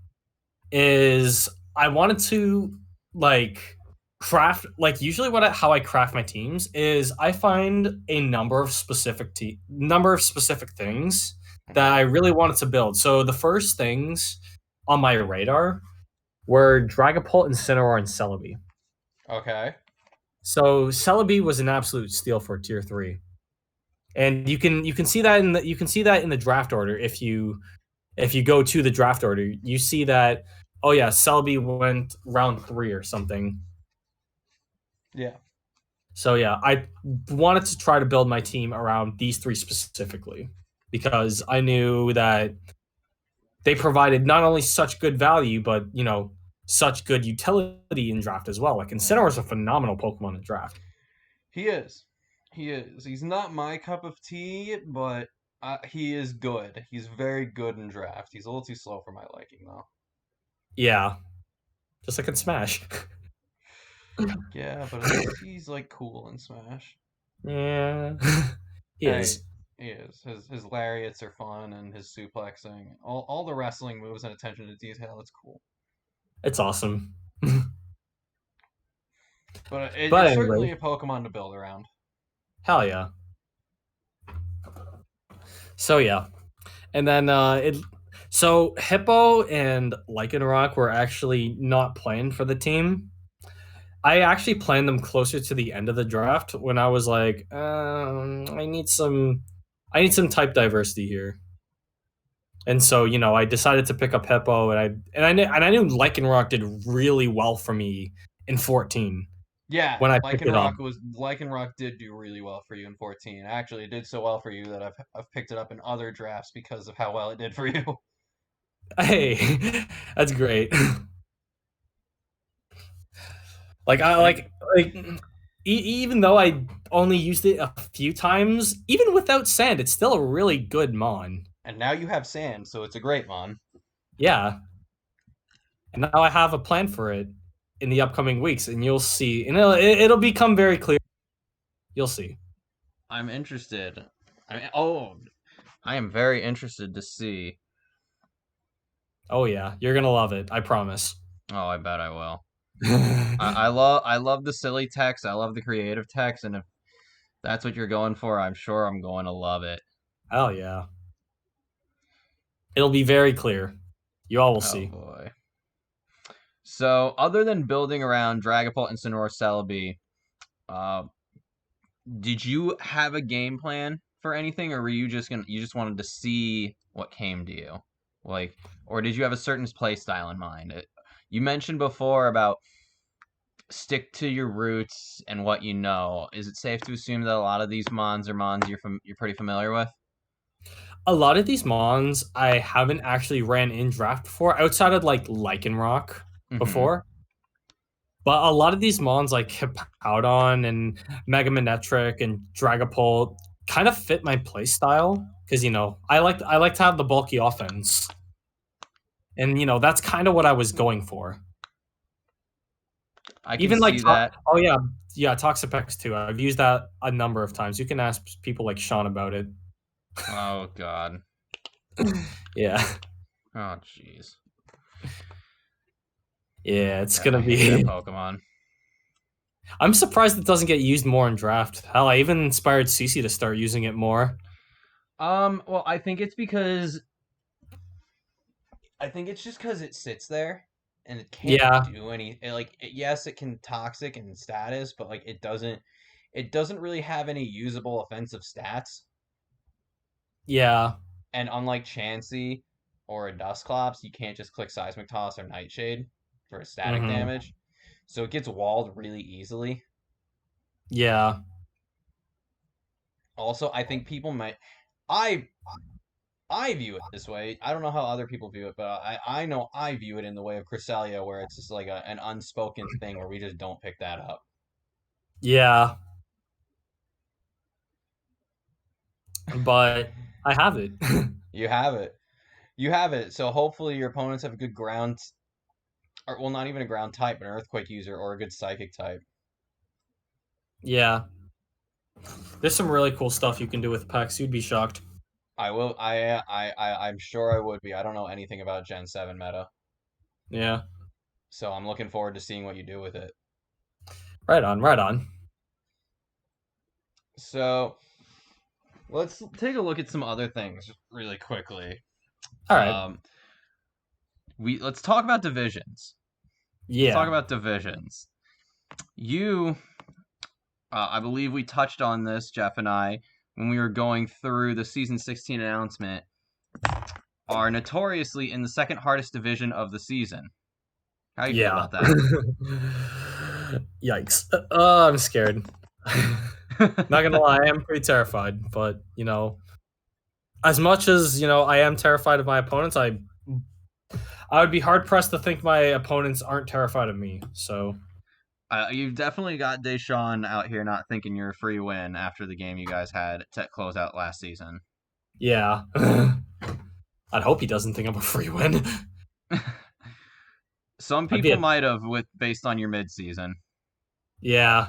[SPEAKER 2] is I wanted to like craft like usually how I craft my teams is I find a number of specific things that
[SPEAKER 1] Hmm.
[SPEAKER 2] I really wanted to build. So the first things on my radar were Dragapult, Incineroar, and Celebi.
[SPEAKER 1] Okay.
[SPEAKER 2] So Celebi was an absolute steal for tier 3. And you can see that in the draft order if you go to the draft order, you see that oh yeah, Selby went round 3 or something.
[SPEAKER 1] Yeah.
[SPEAKER 2] So yeah, I wanted to try to build my team around these three specifically because I knew that they provided not only such good value, but such good utility in draft as well. Like Incineroar is a phenomenal Pokemon in draft.
[SPEAKER 1] He is. He is. He's not my cup of tea, but he is good. He's very good in draft. He's a little too slow for my liking, though.
[SPEAKER 2] Yeah, just like in Smash.
[SPEAKER 1] Yeah, but at least he's like cool in Smash.
[SPEAKER 2] Yeah, he
[SPEAKER 1] Hey,
[SPEAKER 2] is.
[SPEAKER 1] he is. His lariats are fun, and his suplexing, all the wrestling moves and attention to detail. It's cool.
[SPEAKER 2] It's awesome.
[SPEAKER 1] But
[SPEAKER 2] But
[SPEAKER 1] it's
[SPEAKER 2] anyway,
[SPEAKER 1] certainly a Pokemon to build around.
[SPEAKER 2] hell yeah. So yeah, and then it. So Hippo and Lycanroc were actually not planned for the team. I actually planned them closer to the end of the draft when I was like, I need some type diversity here. And so, I decided to pick up Hippo, and I knew Lycanroc did really well for me in 14
[SPEAKER 1] Yeah,
[SPEAKER 2] when I picked it up.
[SPEAKER 1] Lycanroc did do really well for you in 14. Actually, it did so well for you that I've picked it up in other drafts because of how well it did for you.
[SPEAKER 2] Hey, that's great. Like I
[SPEAKER 1] And
[SPEAKER 2] like even though I only used it a few times, even without sand, it's still a really good mon.
[SPEAKER 1] and now you have sand, so it's a great mon.
[SPEAKER 2] Yeah, and now I have a plan for it in the upcoming weeks, and you'll see, and it'll become very clear. You'll see.
[SPEAKER 1] I'm interested. I am very interested to see.
[SPEAKER 2] Oh yeah, you're gonna love it. I promise.
[SPEAKER 1] Oh, I bet I will.
[SPEAKER 2] Hell
[SPEAKER 1] I love the silly text. I love the creative text, and if that's what you're going for, I'm sure I'm going to love it.
[SPEAKER 2] yeah, it'll be very clear. You all will
[SPEAKER 1] Oh
[SPEAKER 2] see.
[SPEAKER 1] boy. So, other than building around Dragapult and Sonora Celebi, uh, did you have a game plan for anything, or were you just wanted to see what came to you, like, or did you have a certain play style in mind? You mentioned before about stick to your roots and what you know. Is it safe to assume that a lot of these mons are mons you're pretty familiar with?
[SPEAKER 2] A lot of these mons I haven't actually ran in draft before, outside of like Lycanroc
[SPEAKER 1] Mm-hmm.
[SPEAKER 2] before. But a lot of these mons like Hippowdon and Mega Manectric and Dragapult kind of fit my playstyle because I like to have the bulky offense, and that's kind of what I was going for.
[SPEAKER 1] I can
[SPEAKER 2] Even like
[SPEAKER 1] see that.
[SPEAKER 2] oh yeah, Toxapex too. I've used that a number of times. You can ask people like Sean about it.
[SPEAKER 1] Oh God.
[SPEAKER 2] Yeah,
[SPEAKER 1] Oh jeez.
[SPEAKER 2] yeah, it's
[SPEAKER 1] I
[SPEAKER 2] gonna
[SPEAKER 1] hate that
[SPEAKER 2] be.
[SPEAKER 1] Pokemon.
[SPEAKER 2] I'm surprised it doesn't get used more in draft. Hell, I even inspired Cece to start using it more.
[SPEAKER 1] Well, I think it's just because it sits there and it can't
[SPEAKER 2] Yeah,
[SPEAKER 1] do yes, it can toxic and status, but like it doesn't really have any usable offensive stats.
[SPEAKER 2] yeah.
[SPEAKER 1] And unlike Chansey or a Dusclops, you can't just click Seismic Toss or Nightshade for static
[SPEAKER 2] Hmm.
[SPEAKER 1] damage. So it gets walled really easily.
[SPEAKER 2] Yeah.
[SPEAKER 1] Also, I think people might I I view it this way. I don't know how other people view it, but I know I view it in the way of Cresselia, where it's just like an unspoken thing where we just don't pick that up.
[SPEAKER 2] Yeah. But I have it.
[SPEAKER 1] You have it. You have it. So hopefully your opponents have a good ground Or, well, not even a ground type, but an earthquake user or a good psychic type.
[SPEAKER 2] Yeah, there's some really cool stuff you can do with Pex. You'd be shocked.
[SPEAKER 1] I will. I'm sure I would be. I don't know anything about Gen 7 meta,
[SPEAKER 2] Yeah,
[SPEAKER 1] so I'm looking forward to seeing what you do with it.
[SPEAKER 2] right on, right on.
[SPEAKER 1] So let's take a look at some other things really quickly.
[SPEAKER 2] All right.
[SPEAKER 1] Um, let's talk about divisions. Let's talk
[SPEAKER 2] Yeah,
[SPEAKER 1] about divisions. You, I believe we touched on this, Jeff and I, when we were going through the season 16 announcement, are notoriously in the second hardest division of the season. How do you feel
[SPEAKER 2] yeah.
[SPEAKER 1] about that?
[SPEAKER 2] Yikes. I'm scared. Not gonna lie, I am pretty terrified. But as much as I am terrified of my opponents, I would be hard pressed to think my opponents aren't terrified of me. So
[SPEAKER 1] You've definitely got Deshaun out here not thinking you're a free win after the game you guys had to close out last season.
[SPEAKER 2] yeah, I'd hope he doesn't think I'm a free win.
[SPEAKER 1] Some
[SPEAKER 2] I'd be
[SPEAKER 1] people
[SPEAKER 2] a
[SPEAKER 1] might have with based on your midseason.
[SPEAKER 2] yeah,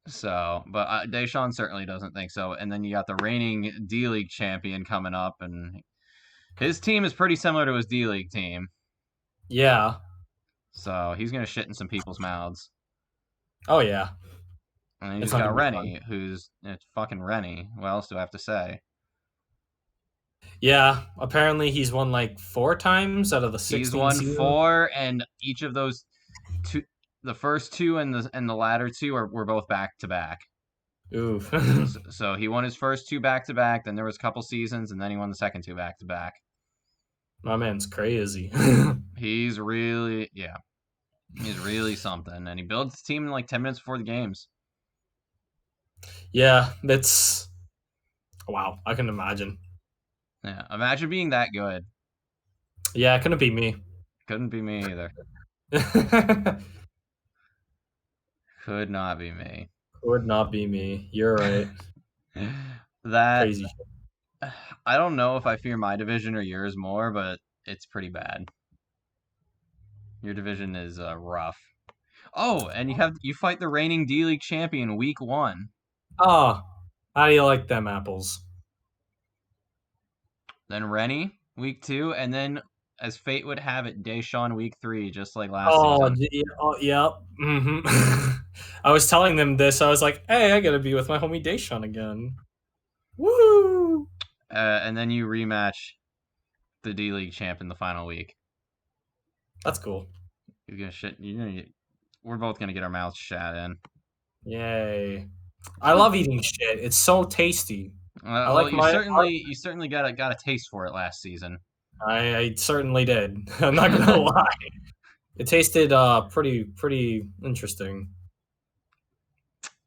[SPEAKER 1] So, but Deshaun certainly doesn't think so. And then you got the reigning D League champion coming up, and his team is pretty similar to his D League team.
[SPEAKER 2] yeah.
[SPEAKER 1] So he's gonna shit in some people's mouths.
[SPEAKER 2] Oh yeah,
[SPEAKER 1] And then you
[SPEAKER 2] it's
[SPEAKER 1] just
[SPEAKER 2] not
[SPEAKER 1] got
[SPEAKER 2] gonna be fun.
[SPEAKER 1] Rennie, who's it's fucking Rennie. What else do I have to say?
[SPEAKER 2] Yeah, apparently he's won like 4 times out of the
[SPEAKER 1] He's
[SPEAKER 2] 16
[SPEAKER 1] won
[SPEAKER 2] seasons.
[SPEAKER 1] four, and each of those two, the first two and the latter two were both back to back.
[SPEAKER 2] Ooh,
[SPEAKER 1] So he won his first two back to back. Then there was a couple seasons, and then he won the second two back to back.
[SPEAKER 2] my man's crazy.
[SPEAKER 1] He's really, yeah, he's really something. And he builds his team in like 10 minutes before the games.
[SPEAKER 2] Yeah, that's wow. I can imagine.
[SPEAKER 1] Yeah, imagine being that good.
[SPEAKER 2] Yeah, it couldn't be me.
[SPEAKER 1] Couldn't be me either. Could not be me.
[SPEAKER 2] Would not be me. You're right.
[SPEAKER 1] That
[SPEAKER 2] Crazy.
[SPEAKER 1] I don't know if I fear my division or yours more, but it's pretty bad. Your division is rough. Oh, and you fight the reigning D League champion week 1.
[SPEAKER 2] Oh, how do you like them apples?
[SPEAKER 1] Then Rennie week 2, and then as fate would have it, Deshaun week 3, just like last
[SPEAKER 2] Oh,
[SPEAKER 1] season.
[SPEAKER 2] yep. I was telling them this. I was like, "Hey, I gotta be with my homie Deshaun again." Woo!
[SPEAKER 1] And then you rematch the D League champ in the final week.
[SPEAKER 2] That's cool.
[SPEAKER 1] You're gonna shit. We're both gonna get our mouths shat in.
[SPEAKER 2] Yay! I love eating shit. It's so tasty. I
[SPEAKER 1] Well,
[SPEAKER 2] like
[SPEAKER 1] you
[SPEAKER 2] my.
[SPEAKER 1] certainly got a taste for it last season.
[SPEAKER 2] I certainly did. I'm not gonna lie. It tasted pretty interesting.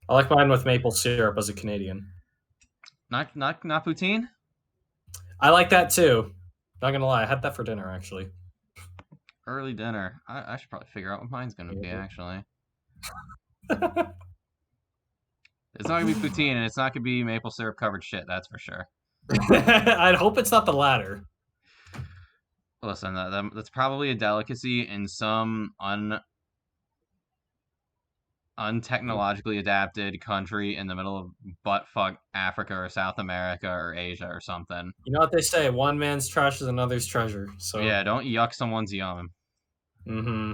[SPEAKER 2] I like mine with maple syrup as a Canadian.
[SPEAKER 1] Not poutine.
[SPEAKER 2] I like that too. Not gonna lie, I had that for dinner actually.
[SPEAKER 1] Early dinner. I should probably figure out what mine's gonna be actually. It's not gonna be poutine, and it's not gonna be maple syrup covered shit. That's for sure.
[SPEAKER 2] I'd hope it's not the latter.
[SPEAKER 1] Listen, that's probably a delicacy in some untechnologically adapted country in the middle of buttfuck Africa or South America or Asia or something.
[SPEAKER 2] You know what they say: one man's trash is another's treasure. So
[SPEAKER 1] Yeah, don't yuck someone's yum.
[SPEAKER 2] Mm-hmm.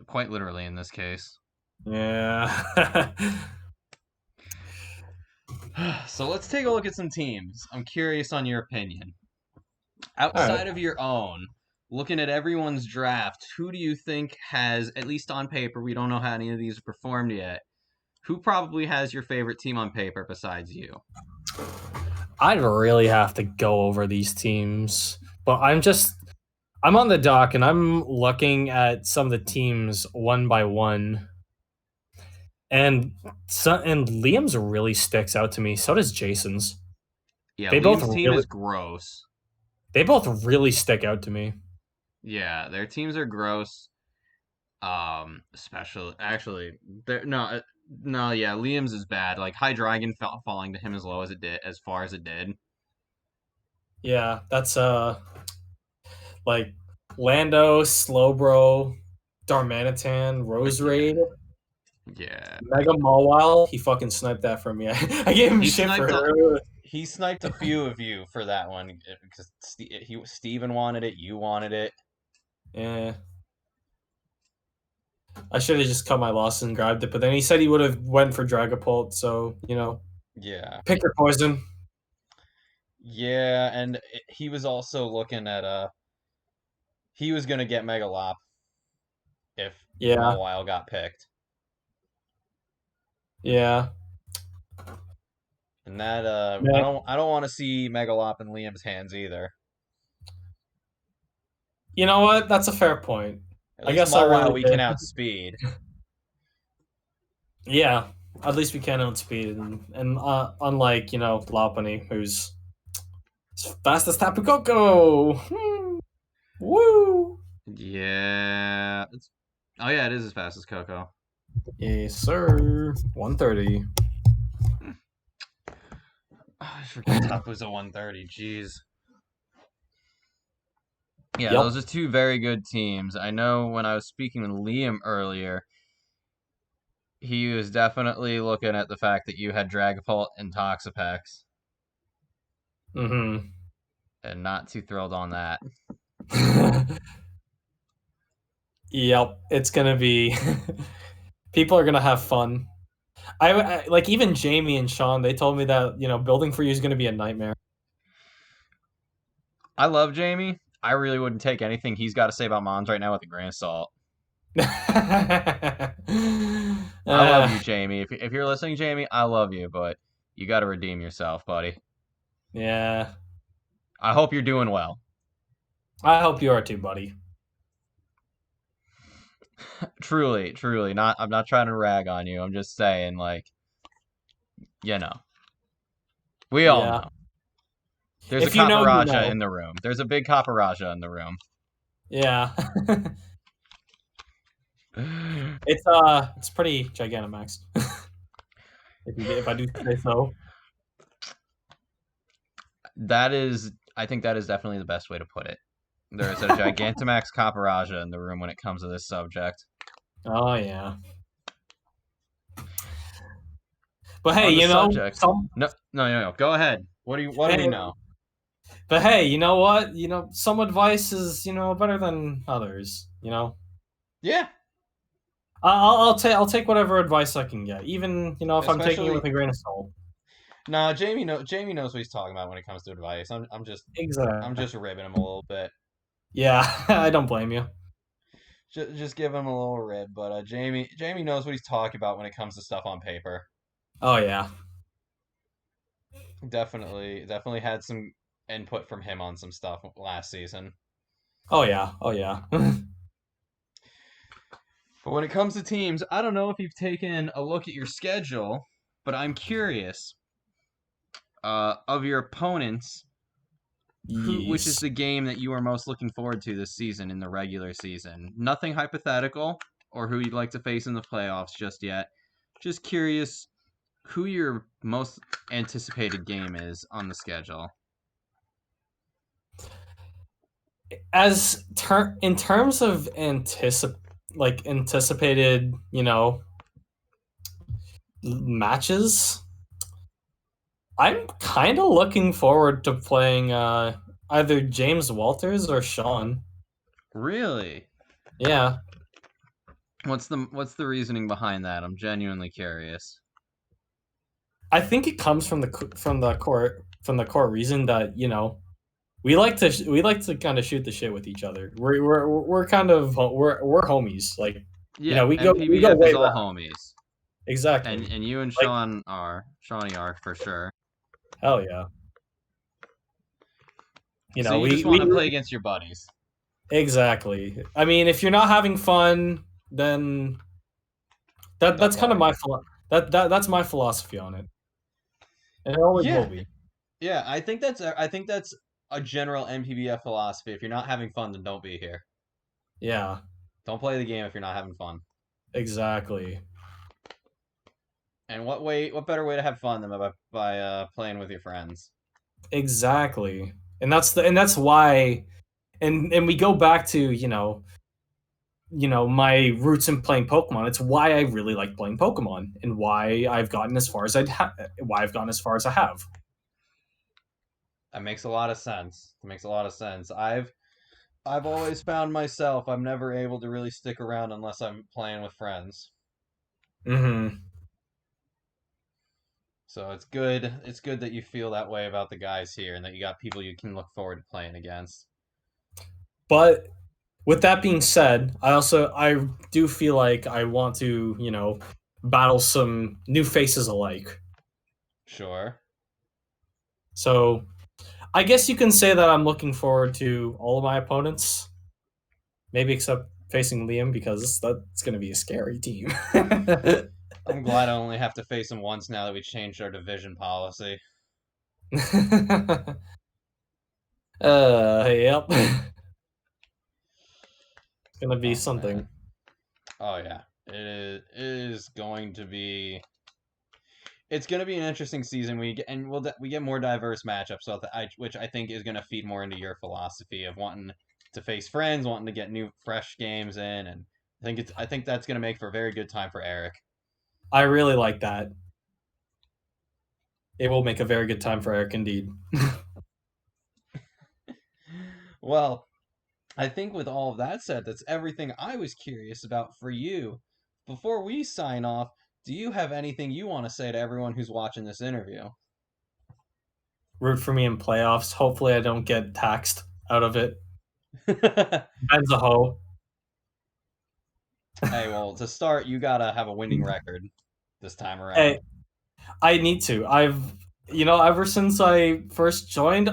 [SPEAKER 1] Quite literally in this case.
[SPEAKER 2] Yeah.
[SPEAKER 1] So let's take a look at some teams. I'm curious on your opinion.
[SPEAKER 2] All right.
[SPEAKER 1] Outside of your own, looking at everyone's draft, who do you think has, at least on paper, we don't know how any of these have performed yet, who probably has your favorite team on paper besides you?
[SPEAKER 2] I'd really have to go over these teams, but I'm on the dock and I'm looking at some of the teams one by one. And Liam's really sticks out to me. So does Jason's.
[SPEAKER 1] Yeah,
[SPEAKER 2] They both
[SPEAKER 1] Liam's team
[SPEAKER 2] really
[SPEAKER 1] is gross.
[SPEAKER 2] they both really stick out to me.
[SPEAKER 1] Yeah, their teams are gross. Especially actually, no, yeah, Liam's is bad. Like High Dragon falling to him as low as it did, as far as it did.
[SPEAKER 2] Yeah, that's like Lando, Slowbro, Darmanitan, Rose
[SPEAKER 1] Yeah.
[SPEAKER 2] Raid,
[SPEAKER 1] Yeah.
[SPEAKER 2] Mega Mawile. He fucking sniped that from me. I gave him
[SPEAKER 1] He
[SPEAKER 2] shit for
[SPEAKER 1] sniped a
[SPEAKER 2] her.
[SPEAKER 1] he sniped a few of you for that one because Steven wanted it, you wanted it.
[SPEAKER 2] Yeah. I should have just cut my loss and grabbed it, but then he said he would have went for Dragapult, so,
[SPEAKER 1] Yeah.
[SPEAKER 2] pick your poison.
[SPEAKER 1] Yeah, and he was also looking at he was gonna get Megalop if
[SPEAKER 2] Yeah,
[SPEAKER 1] Mawile got picked.
[SPEAKER 2] yeah.
[SPEAKER 1] And that I
[SPEAKER 2] Man,
[SPEAKER 1] don't want to see Megalop in Liam's hands either.
[SPEAKER 2] you know what? That's a fair point.
[SPEAKER 1] At
[SPEAKER 2] I
[SPEAKER 1] least
[SPEAKER 2] guess I
[SPEAKER 1] Mawile
[SPEAKER 2] really
[SPEAKER 1] we can
[SPEAKER 2] did.
[SPEAKER 1] outspeed.
[SPEAKER 2] Yeah, at least we can outspeed, and unlike Lopunny, who's as fast as Tapu Koko. Woo!
[SPEAKER 1] Yeah. Oh yeah, it is as fast as Coco.
[SPEAKER 2] Yes, sir. 130.
[SPEAKER 1] I forgot Tapu's a 130. Jeez. Yeah,
[SPEAKER 2] Yep.
[SPEAKER 1] those are two very good teams. I know when I was speaking with Liam earlier, he was definitely looking at the fact that you had Dragapult and Toxapex,
[SPEAKER 2] Mm-hmm.
[SPEAKER 1] and not too thrilled on that.
[SPEAKER 2] Yep. It's gonna be. People are gonna have fun. I like even Jamie and Sean. They told me that building for you is gonna be a nightmare.
[SPEAKER 1] I love Jamie. I really wouldn't take anything he's got to say about Mons right now with a grain of salt. I love you,
[SPEAKER 2] Uh,
[SPEAKER 1] Jamie. If you're listening, Jamie, I love you, but you got to redeem yourself, buddy.
[SPEAKER 2] yeah.
[SPEAKER 1] I hope you're doing well.
[SPEAKER 2] I hope you are too, buddy.
[SPEAKER 1] Truly, truly. Not. I'm not trying to rag on you. I'm just saying, like, you know, we all
[SPEAKER 2] Yeah.
[SPEAKER 1] know. There's a
[SPEAKER 2] If you know, you
[SPEAKER 1] Caparaja
[SPEAKER 2] know.
[SPEAKER 1] in the room. There's a big Caparaja in the room.
[SPEAKER 2] Yeah. It's pretty Gigantamax. If I do say so.
[SPEAKER 1] That is, I think that is definitely the best way to put it. There is a Gigantamax Caparaja in the room when it comes to this subject.
[SPEAKER 2] Oh yeah. But hey,
[SPEAKER 1] On the subject,
[SPEAKER 2] some
[SPEAKER 1] no. Go ahead. What do we
[SPEAKER 2] hey,
[SPEAKER 1] know?
[SPEAKER 2] but hey, you know what? Some advice is, better than others,
[SPEAKER 1] Yeah,
[SPEAKER 2] I'll take whatever advice I can get, even, if I'm taking it with
[SPEAKER 1] especially
[SPEAKER 2] a grain of salt.
[SPEAKER 1] no. Jamie knows what he's talking about when it comes to advice. I'm
[SPEAKER 2] Exactly.
[SPEAKER 1] just ribbing him a little bit.
[SPEAKER 2] Yeah, I don't blame you.
[SPEAKER 1] Just give him a little rib, but Jamie knows what he's talking about when it comes to stuff on paper.
[SPEAKER 2] Oh yeah.
[SPEAKER 1] Definitely had some input from him on some stuff last season.
[SPEAKER 2] Oh yeah. Oh yeah.
[SPEAKER 1] But when it comes to teams, I don't know if you've taken a look at your schedule, but I'm curious of your opponents, which is
[SPEAKER 2] Yes.
[SPEAKER 1] the game that you are most looking forward to this season in the regular season. Nothing hypothetical or who you'd like to face in the playoffs just yet. Just curious who your most anticipated game is on the schedule.
[SPEAKER 2] In terms of anticipated, matches, I'm kind of looking forward to playing either James Walters or Sean.
[SPEAKER 1] Really?
[SPEAKER 2] Yeah,
[SPEAKER 1] What's the reasoning behind that? I'm genuinely curious.
[SPEAKER 2] I think it comes from the core reason that we like to kind of shoot the shit with each other. We're kind of we're homies. Like
[SPEAKER 1] Yeah,
[SPEAKER 2] we go
[SPEAKER 1] NPBF is
[SPEAKER 2] way
[SPEAKER 1] all
[SPEAKER 2] back.
[SPEAKER 1] homies.
[SPEAKER 2] Exactly.
[SPEAKER 1] And you and
[SPEAKER 2] Like
[SPEAKER 1] Shawnee are for sure.
[SPEAKER 2] hell yeah.
[SPEAKER 1] So you just want
[SPEAKER 2] We
[SPEAKER 1] to play against your buddies.
[SPEAKER 2] exactly. I mean, if you're not having fun, then
[SPEAKER 1] Don't
[SPEAKER 2] that's kind of
[SPEAKER 1] play.
[SPEAKER 2] that's my philosophy on it, and it always will
[SPEAKER 1] Yeah,
[SPEAKER 2] be.
[SPEAKER 1] yeah. I think that's a general NPBF philosophy. If you're not having fun, then don't be here.
[SPEAKER 2] Yeah,
[SPEAKER 1] Don't play the game if you're not having fun.
[SPEAKER 2] exactly,
[SPEAKER 1] And what better way to have fun than by playing with your friends?
[SPEAKER 2] exactly. And that's why and we go back to my roots in playing Pokemon. It's why I really like playing Pokemon and why I've gotten as far as I have.
[SPEAKER 1] That makes a lot of sense. It makes a lot of sense. I've always found myself I'm never able to really stick around unless I'm playing with friends.
[SPEAKER 2] Hmm.
[SPEAKER 1] So it's good. It's good that you feel that way about the guys here and that you got people you can look forward to playing against.
[SPEAKER 2] But with that being said, I do feel like I want to battle some new faces alike.
[SPEAKER 1] Sure.
[SPEAKER 2] So I guess you can say that I'm looking forward to all of my opponents, maybe except facing Liam because that's going to be a scary team.
[SPEAKER 1] I'm glad I only have to face him once now that we changed our division policy.
[SPEAKER 2] Yep. It's going to be
[SPEAKER 1] Oh man.
[SPEAKER 2] something.
[SPEAKER 1] Oh yeah. It is going to be. It's going to be an interesting season. We get more diverse matchups, which I think is going to feed more into your philosophy of wanting to face friends, wanting to get new fresh games in, and I think that's going to make for a very good time for Arik.
[SPEAKER 2] I really like that. It will make a very good time for Eric indeed.
[SPEAKER 1] Well, I think with all of that said, that's everything I was curious about for you. Before we sign off, do you have anything you want to say to everyone who's watching this interview?
[SPEAKER 2] Root for me in playoffs. Hopefully, I don't get taxed out of it.
[SPEAKER 1] Hey,
[SPEAKER 2] Ben's a hoe.
[SPEAKER 1] well, to start, you gotta have a winning record this time
[SPEAKER 2] Hey,
[SPEAKER 1] around.
[SPEAKER 2] I need to. Ever since I first joined,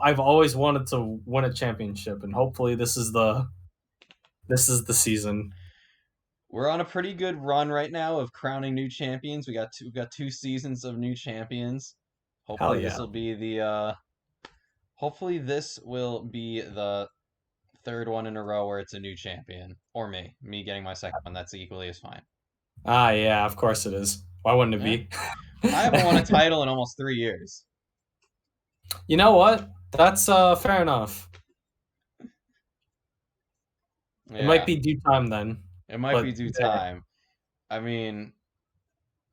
[SPEAKER 2] I've always wanted to win a championship, and hopefully, this is the season.
[SPEAKER 1] We're on a pretty good run right now of crowning new champions. We got 2 seasons of new champions.
[SPEAKER 2] Hell
[SPEAKER 1] Hopefully, this
[SPEAKER 2] yeah.
[SPEAKER 1] will be the hopefully this will be the third one in a row where it's a new champion, or me getting my second one. That's equally as fine.
[SPEAKER 2] Ah, yeah. Of course it is. Why wouldn't it
[SPEAKER 1] Yeah,
[SPEAKER 2] be?
[SPEAKER 1] I haven't won a title in almost 3 years.
[SPEAKER 2] You know what? That's fair enough. It might
[SPEAKER 1] Yeah,
[SPEAKER 2] be due time then,
[SPEAKER 1] it might be
[SPEAKER 2] but
[SPEAKER 1] due
[SPEAKER 2] there.
[SPEAKER 1] time. I mean,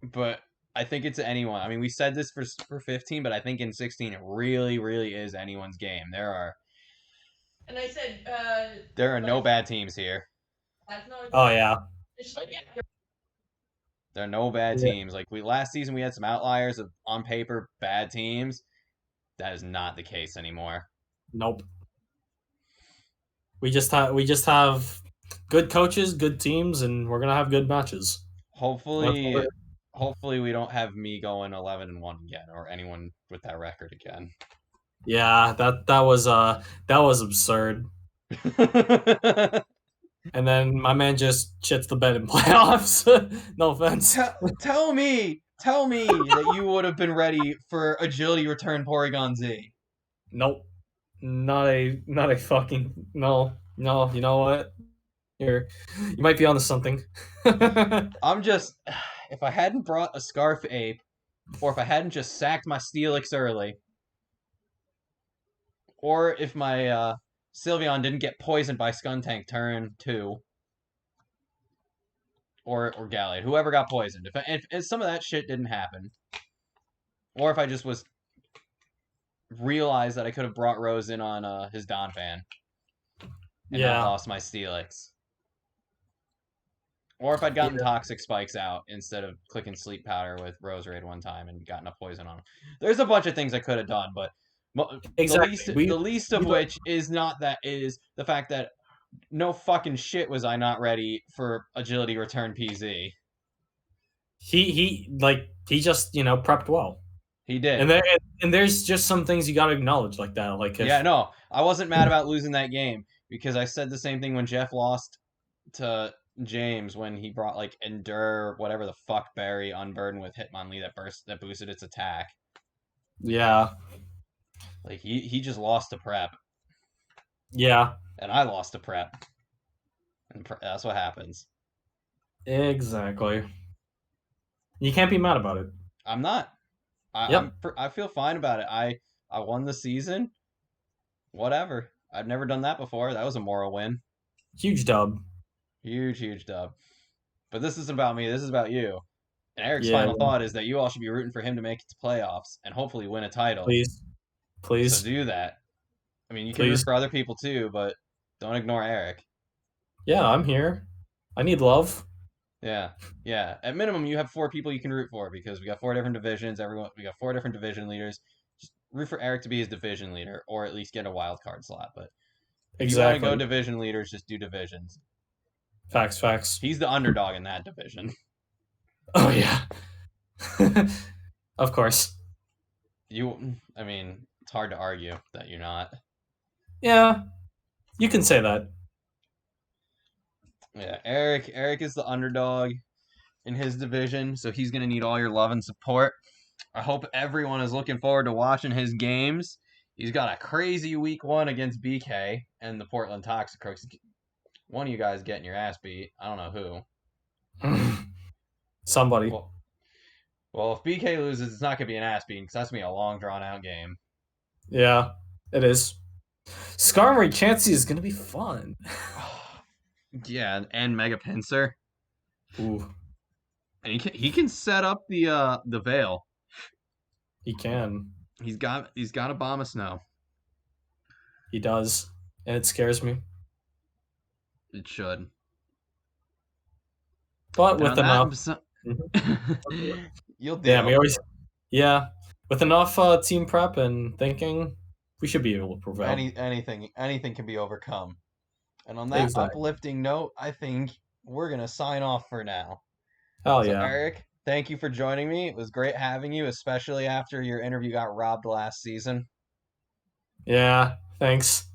[SPEAKER 1] but I think it's anyone. I mean, we said this for 15, but I think in 16 it really, really is anyone's game.
[SPEAKER 3] And I said,
[SPEAKER 1] There are no bad teams here.
[SPEAKER 3] that's not.
[SPEAKER 2] Oh yeah.
[SPEAKER 1] There are no bad
[SPEAKER 2] Yeah.
[SPEAKER 1] teams. Like we last season, we had some outliers of on paper bad teams. That is not the case anymore.
[SPEAKER 2] Nope. We just have good coaches, good teams, and we're gonna have good matches. That's all
[SPEAKER 1] Hopefully, hopefully we don't have me going 11-1 again, or anyone with that record again.
[SPEAKER 2] Yeah, that was absurd. And then my man just shits the bed in playoffs. No offense.
[SPEAKER 1] Tell me that you would have been ready for agility return Porygon Z.
[SPEAKER 2] Nope. Not a fucking no. No, you know what? You might be onto something.
[SPEAKER 1] I'm just, if I hadn't brought a Scarf Ape, or if I hadn't just sacked my Steelix early, or if my Sylveon didn't get poisoned by Skuntank turn 2, or Gallade, whoever got poisoned, if some of that shit didn't happen, or if I just was realized that I could have brought Rose in on his Donphan and not
[SPEAKER 2] Yeah.
[SPEAKER 1] lost my Steelix, or if I'd
[SPEAKER 2] Yeah.
[SPEAKER 1] gotten Toxic Spikes out instead of clicking Sleep Powder with Rose Raid one time and gotten a poison on him. There's a bunch of things I could have done, but
[SPEAKER 2] Exactly.
[SPEAKER 1] the least of which is not that is the fact that no fucking shit was I not ready for Agility Return PZ.
[SPEAKER 2] he just prepped well.
[SPEAKER 1] He did.
[SPEAKER 2] And there's just some things you got to acknowledge like that. Like
[SPEAKER 1] Yeah,
[SPEAKER 2] if
[SPEAKER 1] no, I wasn't mad about losing that game because I said the same thing when Jeff lost to James when he brought like Endure, whatever the fuck berry unburdened with Hitmonlee that boosted its attack.
[SPEAKER 2] yeah,
[SPEAKER 1] Like he just lost to prep,
[SPEAKER 2] yeah,
[SPEAKER 1] and I lost to prep, and that's what happens.
[SPEAKER 2] exactly. You can't be mad about it.
[SPEAKER 1] I'm not.
[SPEAKER 2] Yep.
[SPEAKER 1] I feel fine about it. I won the season. Whatever. I've never done that before. That was a moral win.
[SPEAKER 2] Huge dub.
[SPEAKER 1] Huge dub. But this isn't about me. This is about you. And Eric's
[SPEAKER 2] Yeah,
[SPEAKER 1] final thought is that you all should be rooting for him to make it to playoffs and hopefully win a title.
[SPEAKER 2] please.
[SPEAKER 1] So
[SPEAKER 2] Please.
[SPEAKER 1] do that. I mean, you can root
[SPEAKER 2] Please.
[SPEAKER 1] for other people too, but don't ignore Arik.
[SPEAKER 2] Yeah, I'm here. I need love.
[SPEAKER 1] Yeah. At minimum, you have 4 people you can root for because we got 4 different divisions. We got 4 different division leaders. Just root for Arik to be his division leader, or at least get a wild card slot. But if you want to go
[SPEAKER 2] Exactly.
[SPEAKER 1] division leaders, just do divisions.
[SPEAKER 2] Facts.
[SPEAKER 1] He's the underdog in that division.
[SPEAKER 2] Oh yeah. Of course.
[SPEAKER 1] I mean, it's hard to argue that you're not.
[SPEAKER 2] Yeah. You can say that.
[SPEAKER 1] Yeah, Arik is the underdog in his division, so he's gonna need all your love and support. I hope everyone is looking forward to watching his games. He's got a crazy week 1 against BK and the Portland Toxic Crooks. One of you guys getting your ass beat. I don't know who.
[SPEAKER 2] Somebody.
[SPEAKER 1] Well, if BK loses, it's not gonna be an ass beating because that's gonna be a long, drawn out game.
[SPEAKER 2] Yeah, it is. Skarmory Chansey is gonna be fun.
[SPEAKER 1] Yeah, and Mega Pinsir.
[SPEAKER 2] Ooh,
[SPEAKER 1] And he can set up the Veil.
[SPEAKER 2] he can.
[SPEAKER 1] He's got a bomb of snow.
[SPEAKER 2] He does, and it scares me.
[SPEAKER 1] It should.
[SPEAKER 2] But
[SPEAKER 1] And
[SPEAKER 2] with
[SPEAKER 1] on
[SPEAKER 2] enough,
[SPEAKER 1] that, you'll deal.
[SPEAKER 2] yeah, we always, yeah, with enough team prep and thinking, we should be able to prevail.
[SPEAKER 1] Anything can be overcome. And on that
[SPEAKER 2] Exactly.
[SPEAKER 1] uplifting note, I think we're gonna sign off for now.
[SPEAKER 2] Hell
[SPEAKER 1] So
[SPEAKER 2] yeah.
[SPEAKER 1] Arik, thank you for joining me. It was great having you, especially after your interview got robbed last season.
[SPEAKER 2] Yeah, thanks.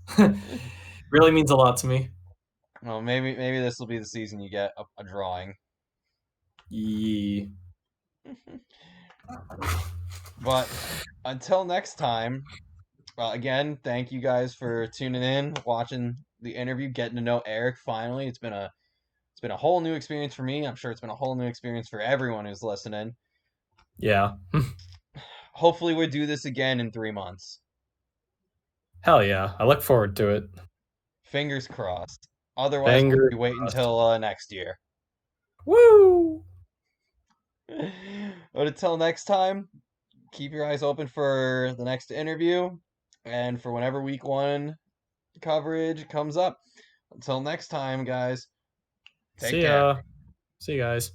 [SPEAKER 2] Really means a lot to me.
[SPEAKER 1] Well, maybe this will be the season you get a drawing.
[SPEAKER 2] Yeah.
[SPEAKER 1] But until next time, again, thank you guys for tuning in, watching the interview, getting to know Arik. Finally, it's been a whole new experience for me. I'm sure it's been a whole new experience for everyone who's listening.
[SPEAKER 2] Yeah.
[SPEAKER 1] Hopefully, we'll do this again in 3 months.
[SPEAKER 2] Hell yeah. I look forward to it.
[SPEAKER 1] Fingers crossed. Otherwise, we'll be waiting until next year.
[SPEAKER 2] Woo!
[SPEAKER 1] But until next time, keep your eyes open for the next interview and for whenever week 1 coverage comes up. Until next time, guys. Take care.
[SPEAKER 2] See you guys.